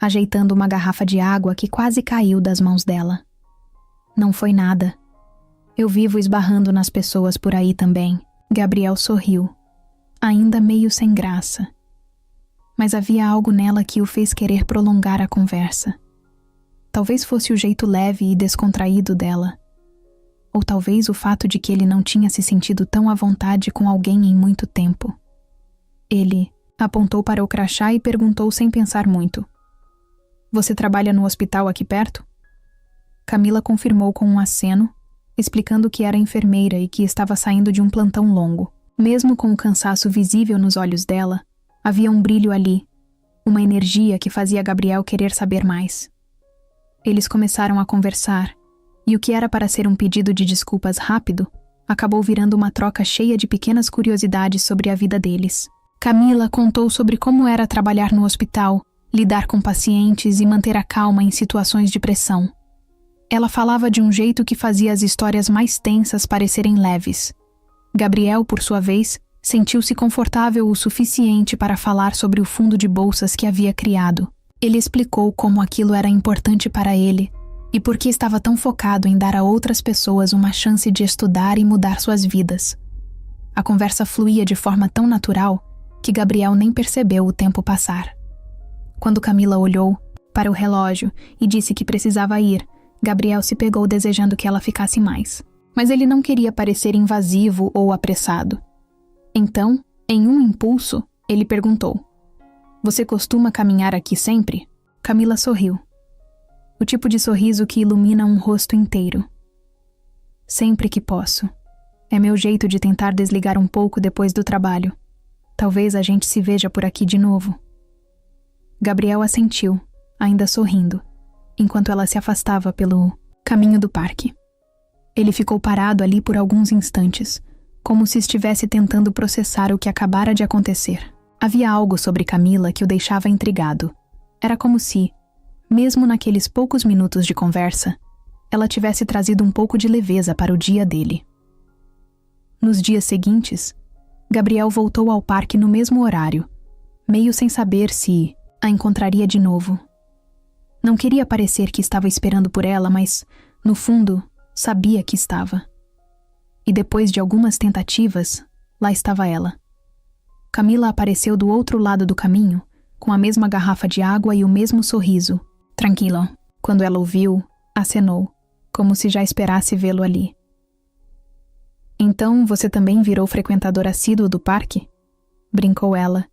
ajeitando uma garrafa de água que quase caiu das mãos dela. "Não foi nada. Eu vivo esbarrando nas pessoas por aí também." Gabriel sorriu, ainda meio sem graça. Mas havia algo nela que o fez querer prolongar a conversa. Talvez fosse o jeito leve e descontraído dela. Ou talvez o fato de que ele não tinha se sentido tão à vontade com alguém em muito tempo. Ele apontou para o crachá e perguntou sem pensar muito: "Você trabalha no hospital aqui perto?" Camila confirmou com um aceno, explicando que era enfermeira e que estava saindo de um plantão longo. Mesmo com o cansaço visível nos olhos dela, havia um brilho ali, uma energia que fazia Gabriel querer saber mais. Eles começaram a conversar, e o que era para ser um pedido de desculpas rápido, acabou virando uma troca cheia de pequenas curiosidades sobre a vida deles. Camila contou sobre como era trabalhar no hospital, lidar com pacientes e manter a calma em situações de pressão. Ela falava de um jeito que fazia as histórias mais tensas parecerem leves. Gabriel, por sua vez, sentiu-se confortável o suficiente para falar sobre o fundo de bolsas que havia criado. Ele explicou como aquilo era importante para ele e por que estava tão focado em dar a outras pessoas uma chance de estudar e mudar suas vidas. A conversa fluía de forma tão natural que Gabriel nem percebeu o tempo passar. Quando Camila olhou, para o relógio e disse que precisava ir, Gabriel se pegou desejando que ela ficasse mais. Mas ele não queria parecer invasivo ou apressado. Então, em um impulso, ele perguntou: "Você costuma caminhar aqui sempre?" Camila sorriu. O tipo de sorriso que ilumina um rosto inteiro. "Sempre que posso. É meu jeito de tentar desligar um pouco depois do trabalho. Talvez a gente se veja por aqui de novo." Gabriel assentiu, ainda sorrindo, enquanto ela se afastava pelo caminho do parque. Ele ficou parado ali por alguns instantes, como se estivesse tentando processar o que acabara de acontecer. Havia algo sobre Camila que o deixava intrigado. Era como se, mesmo naqueles poucos minutos de conversa, ela tivesse trazido um pouco de leveza para o dia dele. Nos dias seguintes, Gabriel voltou ao parque no mesmo horário, meio sem saber se a encontraria de novo. Não queria parecer que estava esperando por ela, mas, no fundo, sabia que estava. E depois de algumas tentativas, lá estava ela. Camila apareceu do outro lado do caminho, com a mesma garrafa de água e o mesmo sorriso. "Tranquilo." Quando ela o viu, acenou, como se já esperasse vê-lo ali. "Então você também virou frequentador assíduo do parque?" brincou ela,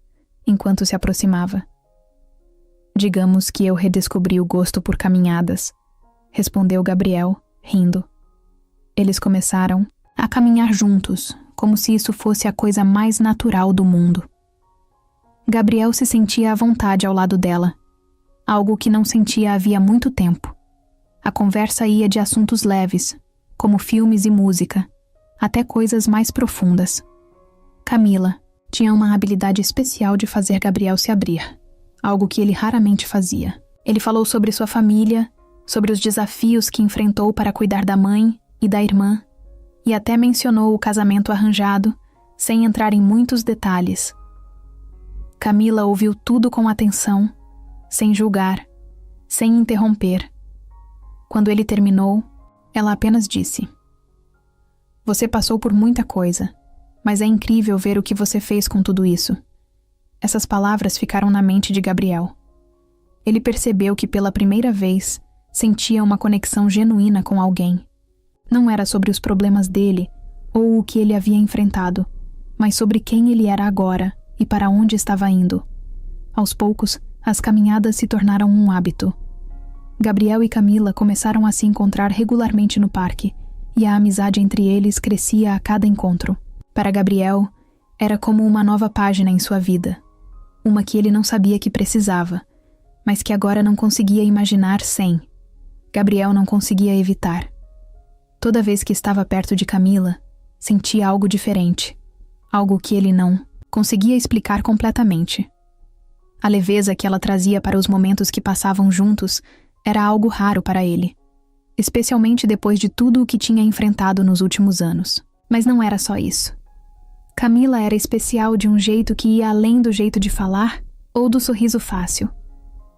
enquanto se aproximava. "Digamos que eu redescobri o gosto por caminhadas", respondeu Gabriel, rindo. Eles começaram a caminhar juntos, como se isso fosse a coisa mais natural do mundo. Gabriel se sentia à vontade ao lado dela, algo que não sentia havia muito tempo. A conversa ia de assuntos leves, como filmes e música, até coisas mais profundas. Camila tinha uma habilidade especial de fazer Gabriel se abrir, algo que ele raramente fazia. Ele falou sobre sua família, sobre os desafios que enfrentou para cuidar da mãe e da irmã, e até mencionou o casamento arranjado, sem entrar em muitos detalhes. Camila ouviu tudo com atenção, sem julgar, sem interromper. Quando ele terminou, ela apenas disse: "Você passou por muita coisa, mas é incrível ver o que você fez com tudo isso." Essas palavras ficaram na mente de Gabriel. Ele percebeu que pela primeira vez sentia uma conexão genuína com alguém. Não era sobre os problemas dele ou o que ele havia enfrentado, mas sobre quem ele era agora e para onde estava indo. Aos poucos, as caminhadas se tornaram um hábito. Gabriel e Camila começaram a se encontrar regularmente no parque, e a amizade entre eles crescia a cada encontro. Para Gabriel, era como uma nova página em sua vida. Uma que ele não sabia que precisava, mas que agora não conseguia imaginar sem. Gabriel não conseguia evitar. Toda vez que estava perto de Camila, sentia algo diferente. Algo que ele não conseguia explicar completamente. A leveza que ela trazia para os momentos que passavam juntos era algo raro para ele, especialmente depois de tudo o que tinha enfrentado nos últimos anos. Mas não era só isso. Camila era especial de um jeito que ia além do jeito de falar ou do sorriso fácil.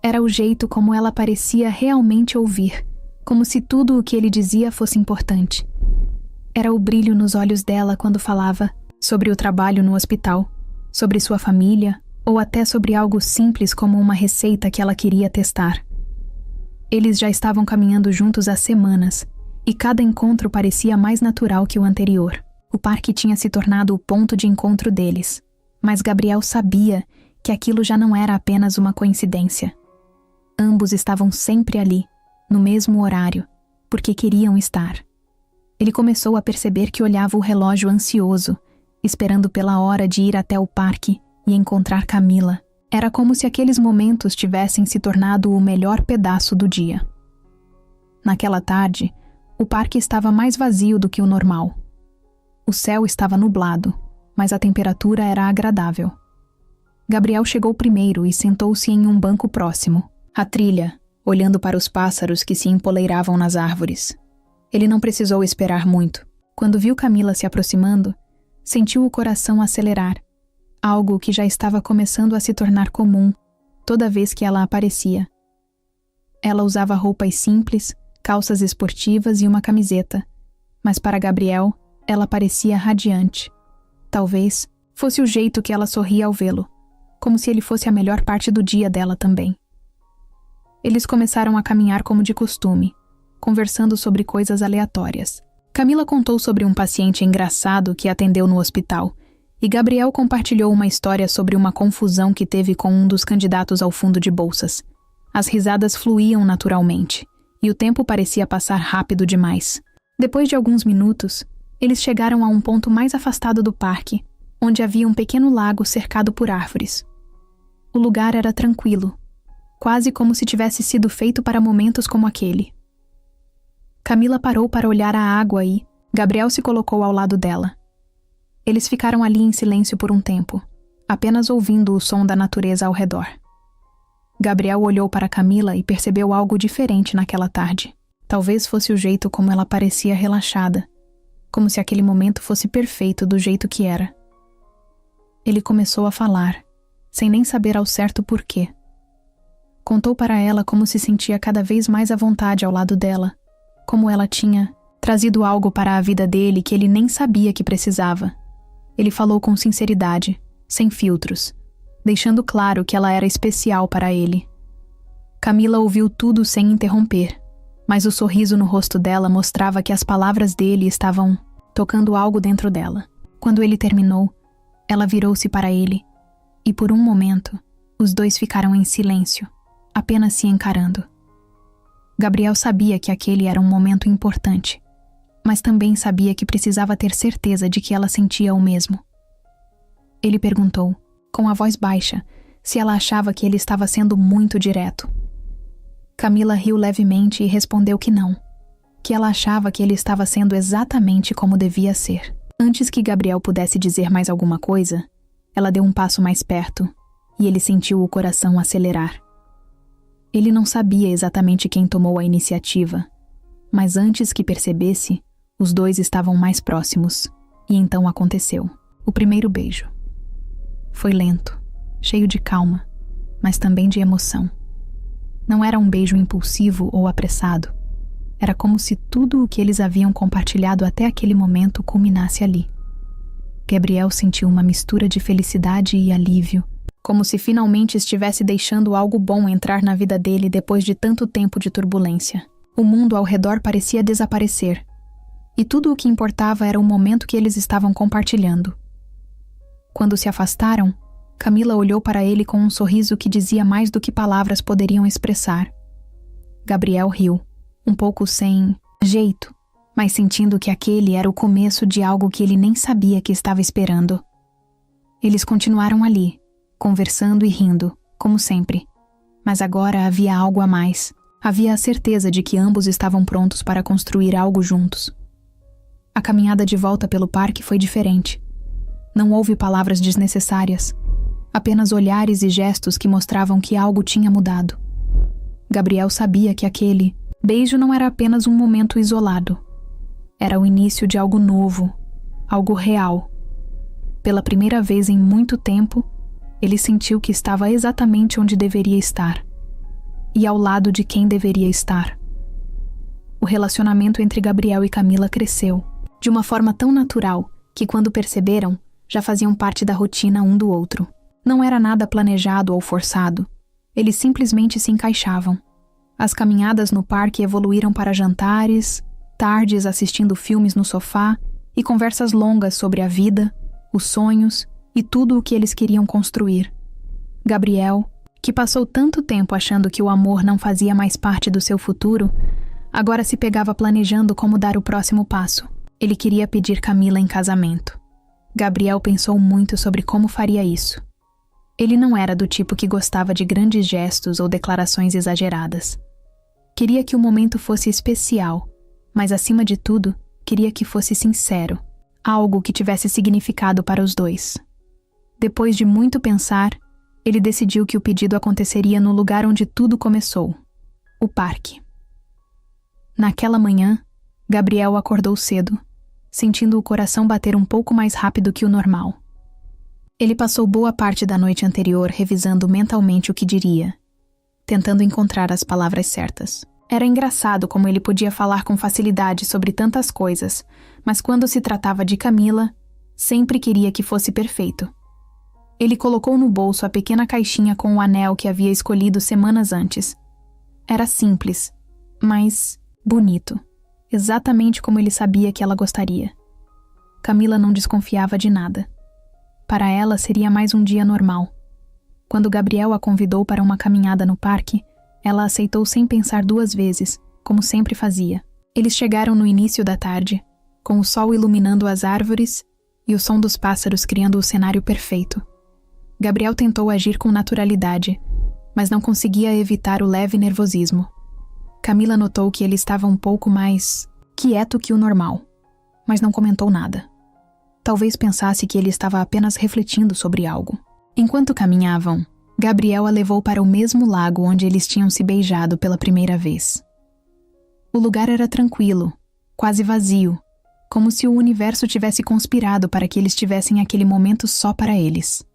Era o jeito como ela parecia realmente ouvir, como se tudo o que ele dizia fosse importante. Era o brilho nos olhos dela quando falava sobre o trabalho no hospital, sobre sua família ou até sobre algo simples como uma receita que ela queria testar. Eles já estavam caminhando juntos há semanas, e cada encontro parecia mais natural que o anterior. O parque tinha se tornado o ponto de encontro deles, mas Gabriel sabia que aquilo já não era apenas uma coincidência. Ambos estavam sempre ali, no mesmo horário, porque queriam estar. Ele começou a perceber que olhava o relógio ansioso, esperando pela hora de ir até o parque e encontrar Camila. Era como se aqueles momentos tivessem se tornado o melhor pedaço do dia. Naquela tarde, o parque estava mais vazio do que o normal. O céu estava nublado, mas a temperatura era agradável. Gabriel chegou primeiro e sentou-se em um banco próximo, à trilha, olhando para os pássaros que se empoleiravam nas árvores. Ele não precisou esperar muito. Quando viu Camila se aproximando, sentiu o coração acelerar, algo que já estava começando a se tornar comum toda vez que ela aparecia. Ela usava roupas simples, calças esportivas e uma camiseta, mas para Gabriel, ela parecia radiante. Talvez fosse o jeito que ela sorria ao vê-lo, como se ele fosse a melhor parte do dia dela também. Eles começaram a caminhar como de costume, conversando sobre coisas aleatórias. Camila contou sobre um paciente engraçado que atendeu no hospital, e Gabriel compartilhou uma história sobre uma confusão que teve com um dos candidatos ao fundo de bolsas. As risadas fluíam naturalmente, e o tempo parecia passar rápido demais. Depois de alguns minutos, eles chegaram a um ponto mais afastado do parque, onde havia um pequeno lago cercado por árvores. O lugar era tranquilo, quase como se tivesse sido feito para momentos como aquele. Camila parou para olhar a água e Gabriel se colocou ao lado dela. Eles ficaram ali em silêncio por um tempo, apenas ouvindo o som da natureza ao redor. Gabriel olhou para Camila e percebeu algo diferente naquela tarde. Talvez fosse o jeito como ela parecia relaxada, como se aquele momento fosse perfeito do jeito que era. Ele começou a falar, sem nem saber ao certo porquê. Contou para ela como se sentia cada vez mais à vontade ao lado dela, como ela tinha trazido algo para a vida dele que ele nem sabia que precisava. Ele falou com sinceridade, sem filtros, deixando claro que ela era especial para ele. Camila ouviu tudo sem interromper, mas o sorriso no rosto dela mostrava que as palavras dele estavam tocando algo dentro dela. Quando ele terminou, ela virou-se para ele, e por um momento, os dois ficaram em silêncio, apenas se encarando. Gabriel sabia que aquele era um momento importante, mas também sabia que precisava ter certeza de que ela sentia o mesmo. Ele perguntou, com a voz baixa, se ela achava que ele estava sendo muito direto. Camila riu levemente e respondeu que não, que ela achava que ele estava sendo exatamente como devia ser. Antes que Gabriel pudesse dizer mais alguma coisa, ela deu um passo mais perto, e ele sentiu o coração acelerar. Ele não sabia exatamente quem tomou a iniciativa, mas antes que percebesse, os dois estavam mais próximos, e então aconteceu. O primeiro beijo. Foi lento, cheio de calma, mas também de emoção. Não era um beijo impulsivo ou apressado. Era como se tudo o que eles haviam compartilhado até aquele momento culminasse ali. Gabriel sentiu uma mistura de felicidade e alívio, como se finalmente estivesse deixando algo bom entrar na vida dele depois de tanto tempo de turbulência. O mundo ao redor parecia desaparecer, e tudo o que importava era o momento que eles estavam compartilhando. Quando se afastaram, Camila olhou para ele com um sorriso que dizia mais do que palavras poderiam expressar. Gabriel riu, um pouco sem jeito, mas sentindo que aquele era o começo de algo que ele nem sabia que estava esperando. Eles continuaram ali, conversando e rindo, como sempre. Mas agora havia algo a mais. Havia a certeza de que ambos estavam prontos para construir algo juntos. A caminhada de volta pelo parque foi diferente. Não houve palavras desnecessárias, apenas olhares e gestos que mostravam que algo tinha mudado. Gabriel sabia que aquele beijo não era apenas um momento isolado. Era o início de algo novo, algo real. Pela primeira vez em muito tempo, ele sentiu que estava exatamente onde deveria estar, e ao lado de quem deveria estar. O relacionamento entre Gabriel e Camila cresceu, de uma forma tão natural que, quando perceberam, já faziam parte da rotina um do outro. Não era nada planejado ou forçado. Eles simplesmente se encaixavam. As caminhadas no parque evoluíram para jantares, tardes assistindo filmes no sofá e conversas longas sobre a vida, os sonhos e tudo o que eles queriam construir. Gabriel, que passou tanto tempo achando que o amor não fazia mais parte do seu futuro, agora se pegava planejando como dar o próximo passo. Ele queria pedir Camila em casamento. Gabriel pensou muito sobre como faria isso. Ele não era do tipo que gostava de grandes gestos ou declarações exageradas. Queria que o momento fosse especial, mas acima de tudo, queria que fosse sincero, algo que tivesse significado para os dois. Depois de muito pensar, ele decidiu que o pedido aconteceria no lugar onde tudo começou, o parque. Naquela manhã, Gabriel acordou cedo, sentindo o coração bater um pouco mais rápido que o normal. Ele passou boa parte da noite anterior revisando mentalmente o que diria, tentando encontrar as palavras certas. Era engraçado como ele podia falar com facilidade sobre tantas coisas, mas quando se tratava de Camila, sempre queria que fosse perfeito. Ele colocou no bolso a pequena caixinha com o anel que havia escolhido semanas antes. Era simples, mas bonito, exatamente como ele sabia que ela gostaria. Camila não desconfiava de nada. Para ela seria mais um dia normal. Quando Gabriel a convidou para uma caminhada no parque, ela aceitou sem pensar duas vezes, como sempre fazia. Eles chegaram no início da tarde, com o sol iluminando as árvores e o som dos pássaros criando o cenário perfeito. Gabriel tentou agir com naturalidade, mas não conseguia evitar o leve nervosismo. Camila notou que ele estava um pouco mais quieto que o normal, mas não comentou nada. Talvez pensasse que ele estava apenas refletindo sobre algo. Enquanto caminhavam, Gabriel a levou para o mesmo lago onde eles tinham se beijado pela primeira vez. O lugar era tranquilo, quase vazio, como se o universo tivesse conspirado para que eles tivessem aquele momento só para eles.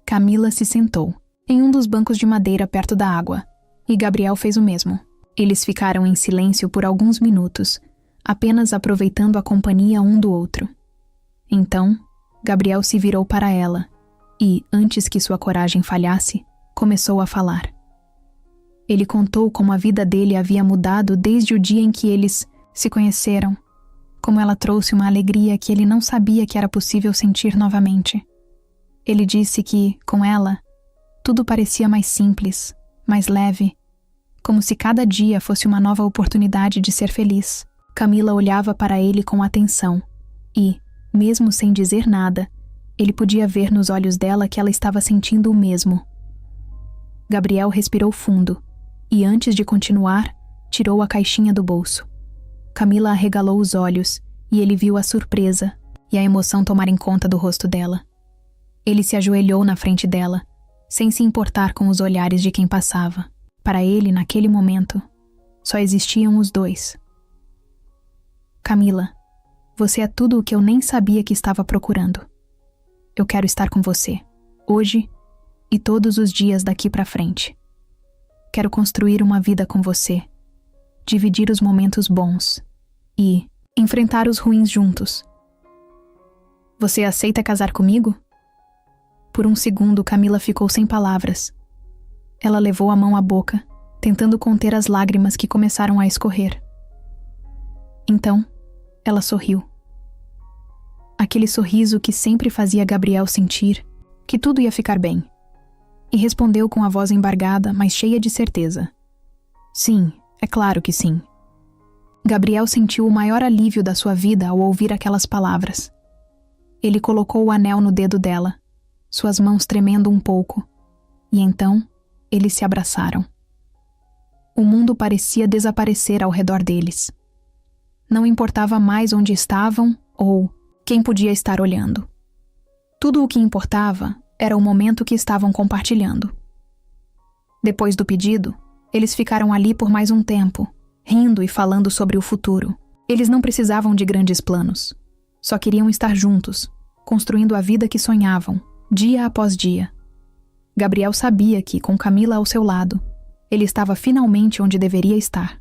Camila se sentou em um dos bancos de madeira perto da água, e Gabriel fez o mesmo. Eles ficaram em silêncio por alguns minutos, apenas aproveitando a companhia um do outro. Então, Gabriel se virou para ela e, antes que sua coragem falhasse, começou a falar. Ele contou como a vida dele havia mudado desde o dia em que eles se conheceram, como ela trouxe uma alegria que ele não sabia que era possível sentir novamente. Ele disse que, com ela, tudo parecia mais simples, mais leve, como se cada dia fosse uma nova oportunidade de ser feliz. Camila olhava para ele com atenção e, mesmo sem dizer nada, ele podia ver nos olhos dela que ela estava sentindo o mesmo. Gabriel respirou fundo e, antes de continuar, tirou a caixinha do bolso. Camila arregalou os olhos e ele viu a surpresa e a emoção tomarem conta do rosto dela. Ele se ajoelhou na frente dela, sem se importar com os olhares de quem passava. Para ele, naquele momento, só existiam os dois. Camila, você é tudo o que eu nem sabia que estava procurando. Eu quero estar com você, hoje e todos os dias daqui para frente. Quero construir uma vida com você, dividir os momentos bons e enfrentar os ruins juntos. Você aceita casar comigo? Por um segundo, Camila ficou sem palavras. Ela levou a mão à boca, tentando conter as lágrimas que começaram a escorrer. Então, ela sorriu. Aquele sorriso que sempre fazia Gabriel sentir que tudo ia ficar bem. E respondeu com a voz embargada, mas cheia de certeza. Sim, é claro que sim. Gabriel sentiu o maior alívio da sua vida ao ouvir aquelas palavras. Ele colocou o anel no dedo dela, suas mãos tremendo um pouco, e então eles se abraçaram. O mundo parecia desaparecer ao redor deles. Não importava mais onde estavam ou quem podia estar olhando. Tudo o que importava era o momento que estavam compartilhando. Depois do pedido, eles ficaram ali por mais um tempo, rindo e falando sobre o futuro. Eles não precisavam de grandes planos. Só queriam estar juntos, construindo a vida que sonhavam, dia após dia. Gabriel sabia que, com Camila ao seu lado, ele estava finalmente onde deveria estar.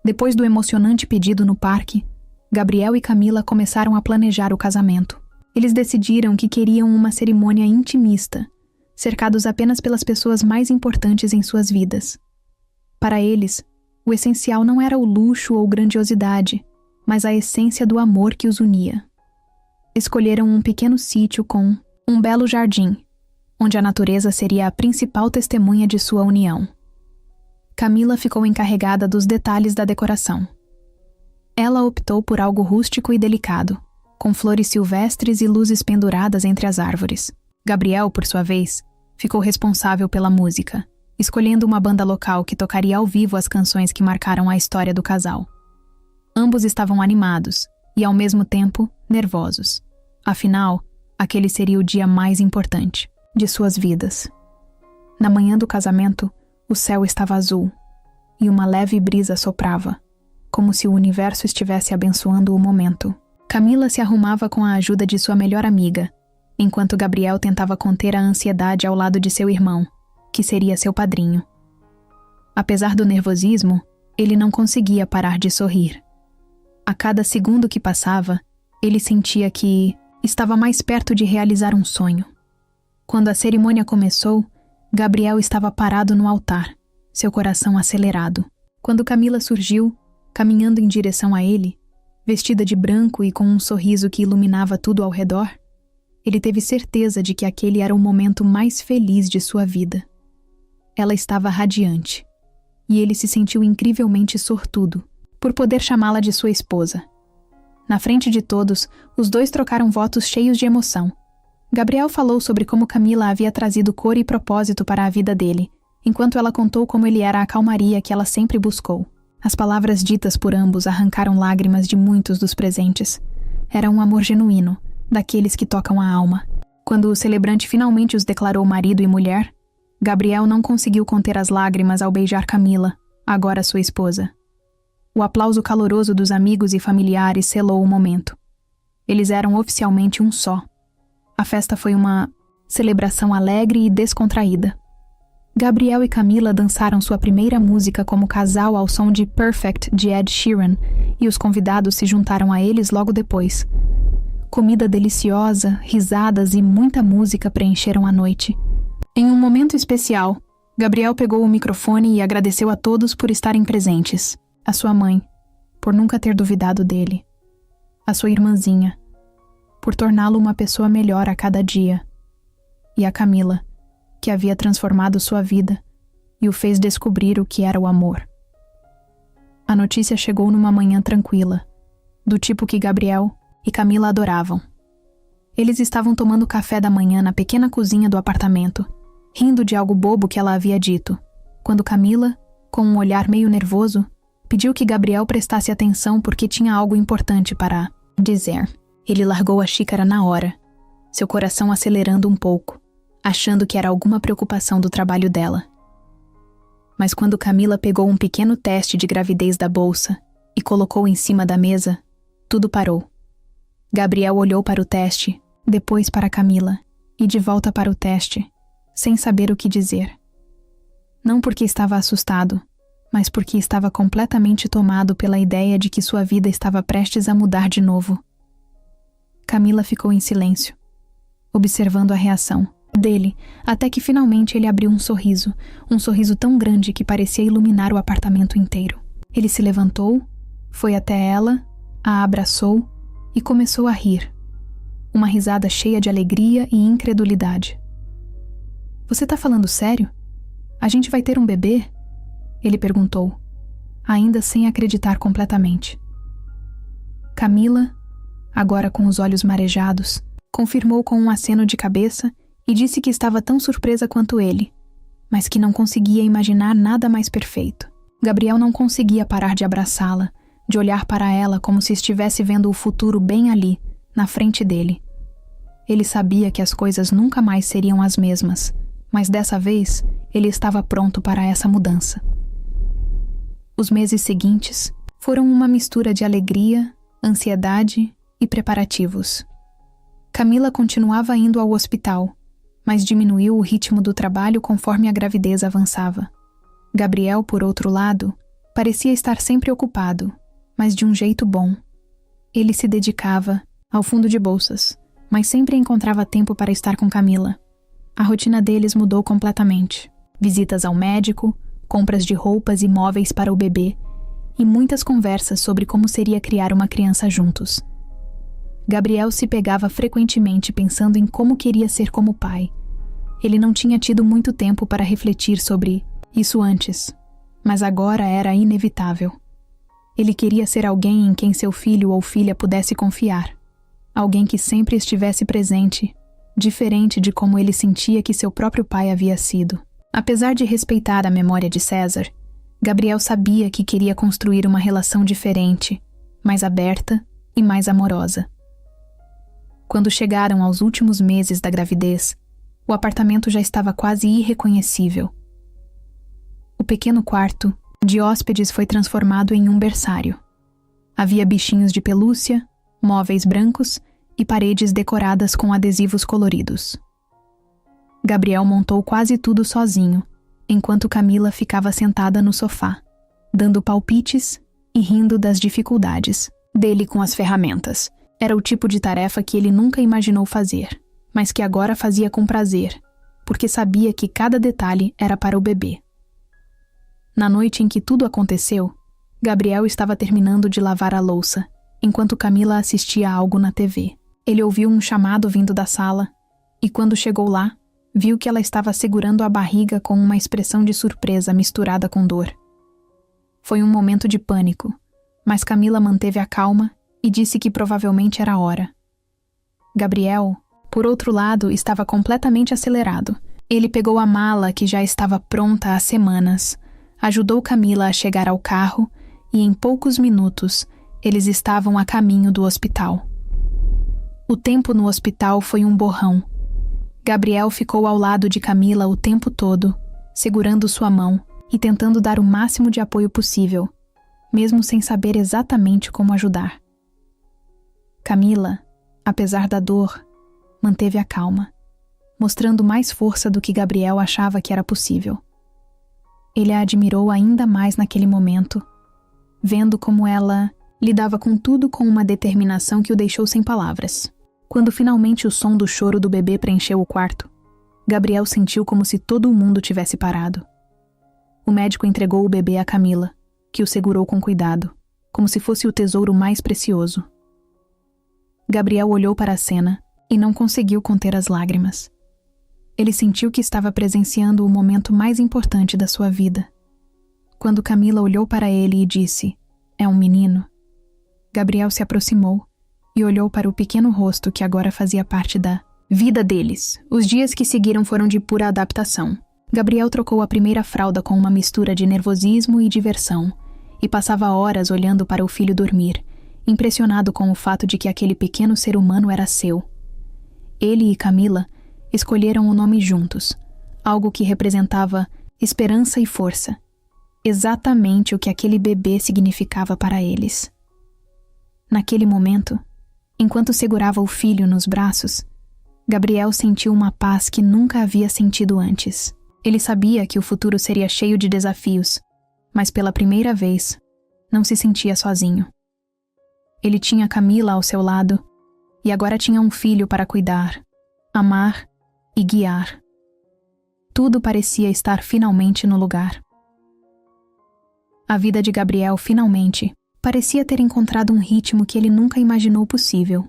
Depois do emocionante pedido no parque, Gabriel e Camila começaram a planejar o casamento. Eles decidiram que queriam uma cerimônia intimista, cercados apenas pelas pessoas mais importantes em suas vidas. Para eles, o essencial não era o luxo ou grandiosidade, mas a essência do amor que os unia. Escolheram um pequeno sítio com um belo jardim, onde a natureza seria a principal testemunha de sua união. Camila ficou encarregada dos detalhes da decoração. Ela optou por algo rústico e delicado, com flores silvestres e luzes penduradas entre as árvores. Gabriel, por sua vez, ficou responsável pela música, escolhendo uma banda local que tocaria ao vivo as canções que marcaram a história do casal. Ambos estavam animados e, ao mesmo tempo, nervosos. Afinal, aquele seria o dia mais importante de suas vidas. Na manhã do casamento, o céu estava azul e uma leve brisa soprava, como se o universo estivesse abençoando o momento. Camila se arrumava com a ajuda de sua melhor amiga, enquanto Gabriel tentava conter a ansiedade ao lado de seu irmão, que seria seu padrinho. Apesar do nervosismo, ele não conseguia parar de sorrir. A cada segundo que passava, ele sentia que estava mais perto de realizar um sonho. Quando a cerimônia começou, Gabriel estava parado no altar, seu coração acelerado. Quando Camila surgiu, caminhando em direção a ele, vestida de branco e com um sorriso que iluminava tudo ao redor, ele teve certeza de que aquele era o momento mais feliz de sua vida. Ela estava radiante, e ele se sentiu incrivelmente sortudo por poder chamá-la de sua esposa. Na frente de todos, os dois trocaram votos cheios de emoção. Gabriel falou sobre como Camila havia trazido cor e propósito para a vida dele, enquanto ela contou como ele era a calmaria que ela sempre buscou. As palavras ditas por ambos arrancaram lágrimas de muitos dos presentes. Era um amor genuíno, daqueles que tocam a alma. Quando o celebrante finalmente os declarou marido e mulher, Gabriel não conseguiu conter as lágrimas ao beijar Camila, agora sua esposa. O aplauso caloroso dos amigos e familiares selou o momento. Eles eram oficialmente um só. A festa foi uma celebração alegre e descontraída. Gabriel e Camila dançaram sua primeira música como casal ao som de Perfect de Ed Sheeran, e os convidados se juntaram a eles logo depois. Comida deliciosa, risadas e muita música preencheram a noite. Em um momento especial, Gabriel pegou o microfone e agradeceu a todos por estarem presentes. A sua mãe, por nunca ter duvidado dele. A sua irmãzinha, por torná-lo uma pessoa melhor a cada dia. E a Camila, que havia transformado sua vida e o fez descobrir o que era o amor. A notícia chegou numa manhã tranquila, do tipo que Gabriel e Camila adoravam. Eles estavam tomando café da manhã na pequena cozinha do apartamento, rindo de algo bobo que ela havia dito, quando Camila, com um olhar meio nervoso, pediu que Gabriel prestasse atenção porque tinha algo importante para dizer. Ele largou a xícara na hora, seu coração acelerando um pouco, achando que era alguma preocupação do trabalho dela. Mas quando Camila pegou um pequeno teste de gravidez da bolsa e colocou em cima da mesa, tudo parou. Gabriel olhou para o teste, depois para Camila, e de volta para o teste, sem saber o que dizer. Não porque estava assustado, mas porque estava completamente tomado pela ideia de que sua vida estava prestes a mudar de novo. Camila ficou em silêncio, observando a reação dele, até que finalmente ele abriu um sorriso tão grande que parecia iluminar o apartamento inteiro. Ele se levantou, foi até ela, a abraçou e começou a rir. Uma risada cheia de alegria e incredulidade. "Você tá falando sério? A gente vai ter um bebê?" Ele perguntou, ainda sem acreditar completamente. Camila, agora com os olhos marejados, confirmou com um aceno de cabeça e disse que estava tão surpresa quanto ele, mas que não conseguia imaginar nada mais perfeito. Gabriel não conseguia parar de abraçá-la, de olhar para ela como se estivesse vendo o futuro bem ali, na frente dele. Ele sabia que as coisas nunca mais seriam as mesmas, mas dessa vez ele estava pronto para essa mudança. Os meses seguintes foram uma mistura de alegria, ansiedade e preparativos. Camila continuava indo ao hospital, mas diminuiu o ritmo do trabalho conforme a gravidez avançava. Gabriel, por outro lado, parecia estar sempre ocupado, mas de um jeito bom. Ele se dedicava ao fundo de bolsas, mas sempre encontrava tempo para estar com Camila. A rotina deles mudou completamente. Visitas ao médico, compras de roupas e móveis para o bebê e muitas conversas sobre como seria criar uma criança juntos. Gabriel se pegava frequentemente pensando em como queria ser como pai. Ele não tinha tido muito tempo para refletir sobre isso antes, mas agora era inevitável. Ele queria ser alguém em quem seu filho ou filha pudesse confiar. Alguém que sempre estivesse presente, diferente de como ele sentia que seu próprio pai havia sido. Apesar de respeitar a memória de César, Gabriel sabia que queria construir uma relação diferente, mais aberta e mais amorosa. Quando chegaram aos últimos meses da gravidez, o apartamento já estava quase irreconhecível. O pequeno quarto de hóspedes foi transformado em um berçário. Havia bichinhos de pelúcia, móveis brancos e paredes decoradas com adesivos coloridos. Gabriel montou quase tudo sozinho, enquanto Camila ficava sentada no sofá, dando palpites e rindo das dificuldades dele com as ferramentas. Era o tipo de tarefa que ele nunca imaginou fazer, mas que agora fazia com prazer, porque sabia que cada detalhe era para o bebê. Na noite em que tudo aconteceu, Gabriel estava terminando de lavar a louça, enquanto Camila assistia a algo na TV. Ele ouviu um chamado vindo da sala e, quando chegou lá, viu que ela estava segurando a barriga com uma expressão de surpresa misturada com dor. Foi um momento de pânico, mas Camila manteve a calma e disse que provavelmente era a hora. Gabriel, por outro lado, estava completamente acelerado. Ele pegou a mala que já estava pronta há semanas, ajudou Camila a chegar ao carro e, em poucos minutos, eles estavam a caminho do hospital. O tempo no hospital foi um borrão. Gabriel ficou ao lado de Camila o tempo todo, segurando sua mão e tentando dar o máximo de apoio possível, mesmo sem saber exatamente como ajudar. Camila, apesar da dor, manteve a calma, mostrando mais força do que Gabriel achava que era possível. Ele a admirou ainda mais naquele momento, vendo como ela lidava com tudo com uma determinação que o deixou sem palavras. Quando finalmente o som do choro do bebê preencheu o quarto, Gabriel sentiu como se todo o mundo tivesse parado. O médico entregou o bebê a Camila, que o segurou com cuidado, como se fosse o tesouro mais precioso. Gabriel olhou para a cena e não conseguiu conter as lágrimas. Ele sentiu que estava presenciando o momento mais importante da sua vida. Quando Camila olhou para ele e disse, "É um menino", Gabriel se aproximou e olhou para o pequeno rosto que agora fazia parte da vida deles. Os dias que seguiram foram de pura adaptação. Gabriel trocou a primeira fralda com uma mistura de nervosismo e diversão, e passava horas olhando para o filho dormir, impressionado com o fato de que aquele pequeno ser humano era seu. Ele e Camila escolheram o nome juntos, algo que representava esperança e força, exatamente o que aquele bebê significava para eles. Naquele momento, enquanto segurava o filho nos braços, Gabriel sentiu uma paz que nunca havia sentido antes. Ele sabia que o futuro seria cheio de desafios, mas pela primeira vez, não se sentia sozinho. Ele tinha Camila ao seu lado e agora tinha um filho para cuidar, amar e guiar. Tudo parecia estar finalmente no lugar. A vida de Gabriel finalmente parecia ter encontrado um ritmo que ele nunca imaginou possível.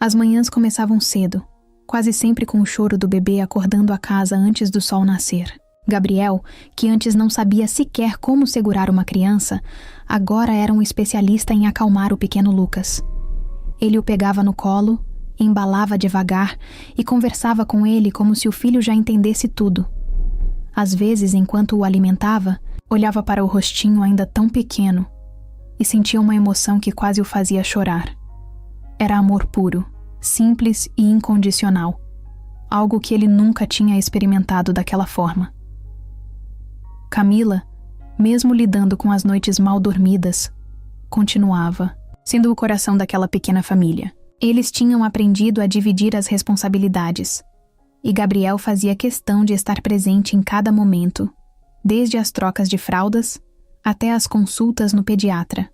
As manhãs começavam cedo, quase sempre com o choro do bebê acordando a casa antes do sol nascer. Gabriel, que antes não sabia sequer como segurar uma criança, agora era um especialista em acalmar o pequeno Lucas. Ele o pegava no colo, embalava devagar e conversava com ele como se o filho já entendesse tudo. Às vezes, enquanto o alimentava, olhava para o rostinho ainda tão pequeno e sentia uma emoção que quase o fazia chorar. Era amor puro, simples e incondicional, algo que ele nunca tinha experimentado daquela forma. Camila, mesmo lidando com as noites mal dormidas, continuava, sendo o coração daquela pequena família. Eles tinham aprendido a dividir as responsabilidades, e Gabriel fazia questão de estar presente em cada momento, desde as trocas de fraldas até as consultas no pediatra.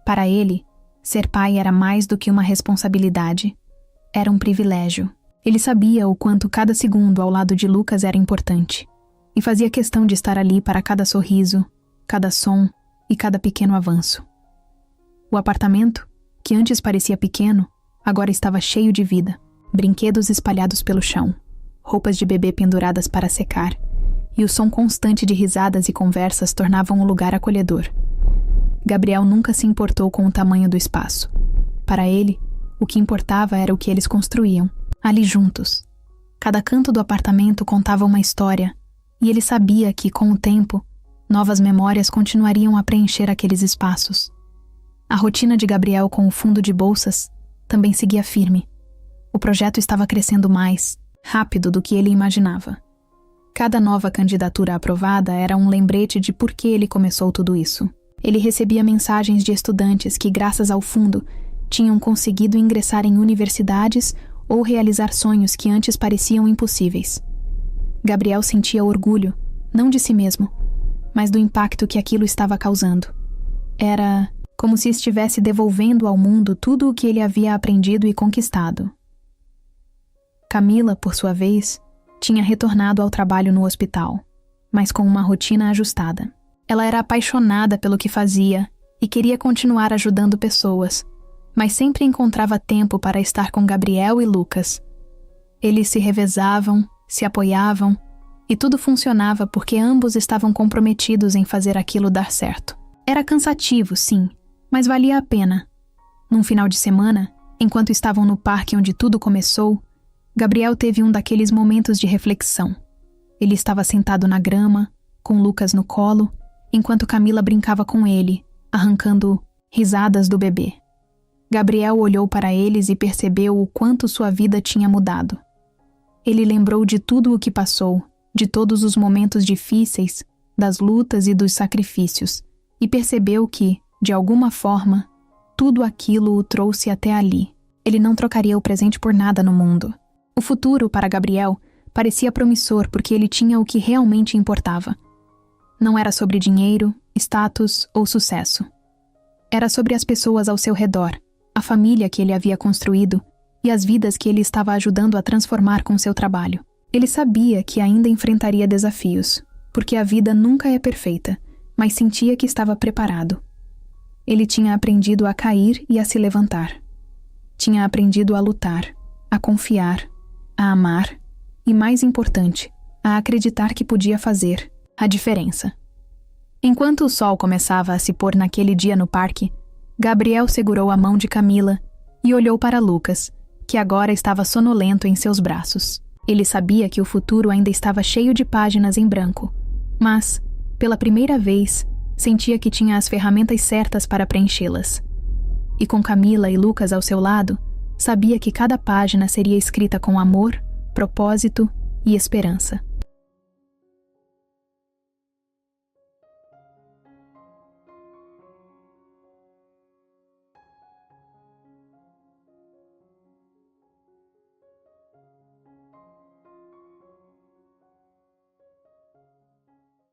Para ele, ser pai era mais do que uma responsabilidade, era um privilégio. Ele sabia o quanto cada segundo ao lado de Lucas era importante, e fazia questão de estar ali para cada sorriso, cada som e cada pequeno avanço. O apartamento, que antes parecia pequeno, agora estava cheio de vida, brinquedos espalhados pelo chão, roupas de bebê penduradas para secar, e o som constante de risadas e conversas tornavam o lugar acolhedor. Gabriel nunca se importou com o tamanho do espaço. Para ele, o que importava era o que eles construíam, ali juntos. Cada canto do apartamento contava uma história, e ele sabia que, com o tempo, novas memórias continuariam a preencher aqueles espaços. A rotina de Gabriel com o fundo de bolsas também seguia firme. O projeto estava crescendo mais, rápido do que ele imaginava. Cada nova candidatura aprovada era um lembrete de por que ele começou tudo isso. Ele recebia mensagens de estudantes que, graças ao fundo, tinham conseguido ingressar em universidades ou realizar sonhos que antes pareciam impossíveis. Gabriel sentia orgulho, não de si mesmo, mas do impacto que aquilo estava causando. Era como se estivesse devolvendo ao mundo tudo o que ele havia aprendido e conquistado. Camila, por sua vez, tinha retornado ao trabalho no hospital, mas com uma rotina ajustada. Ela era apaixonada pelo que fazia e queria continuar ajudando pessoas, mas sempre encontrava tempo para estar com Gabriel e Lucas. Eles se revezavam, se apoiavam, e tudo funcionava porque ambos estavam comprometidos em fazer aquilo dar certo. Era cansativo, sim, mas valia a pena. Num final de semana, enquanto estavam no parque onde tudo começou, Gabriel teve um daqueles momentos de reflexão. Ele estava sentado na grama, com Lucas no colo, enquanto Camila brincava com ele, arrancando risadas do bebê. Gabriel olhou para eles e percebeu o quanto sua vida tinha mudado. Ele lembrou de tudo o que passou, de todos os momentos difíceis, das lutas e dos sacrifícios, e percebeu que, de alguma forma, tudo aquilo o trouxe até ali. Ele não trocaria o presente por nada no mundo. O futuro, para Gabriel, parecia promissor porque ele tinha o que realmente importava. Não era sobre dinheiro, status ou sucesso. Era sobre as pessoas ao seu redor, a família que ele havia construído e as vidas que ele estava ajudando a transformar com seu trabalho. Ele sabia que ainda enfrentaria desafios, porque a vida nunca é perfeita, mas sentia que estava preparado. Ele tinha aprendido a cair e a se levantar. Tinha aprendido a lutar, a confiar, a amar e, mais importante, a acreditar que podia fazer a diferença. Enquanto o sol começava a se pôr naquele dia no parque, Gabriel segurou a mão de Camila e olhou para Lucas, que agora estava sonolento em seus braços. Ele sabia que o futuro ainda estava cheio de páginas em branco, mas, pela primeira vez, sentia que tinha as ferramentas certas para preenchê-las. E com Camila e Lucas ao seu lado, sabia que cada página seria escrita com amor, propósito e esperança.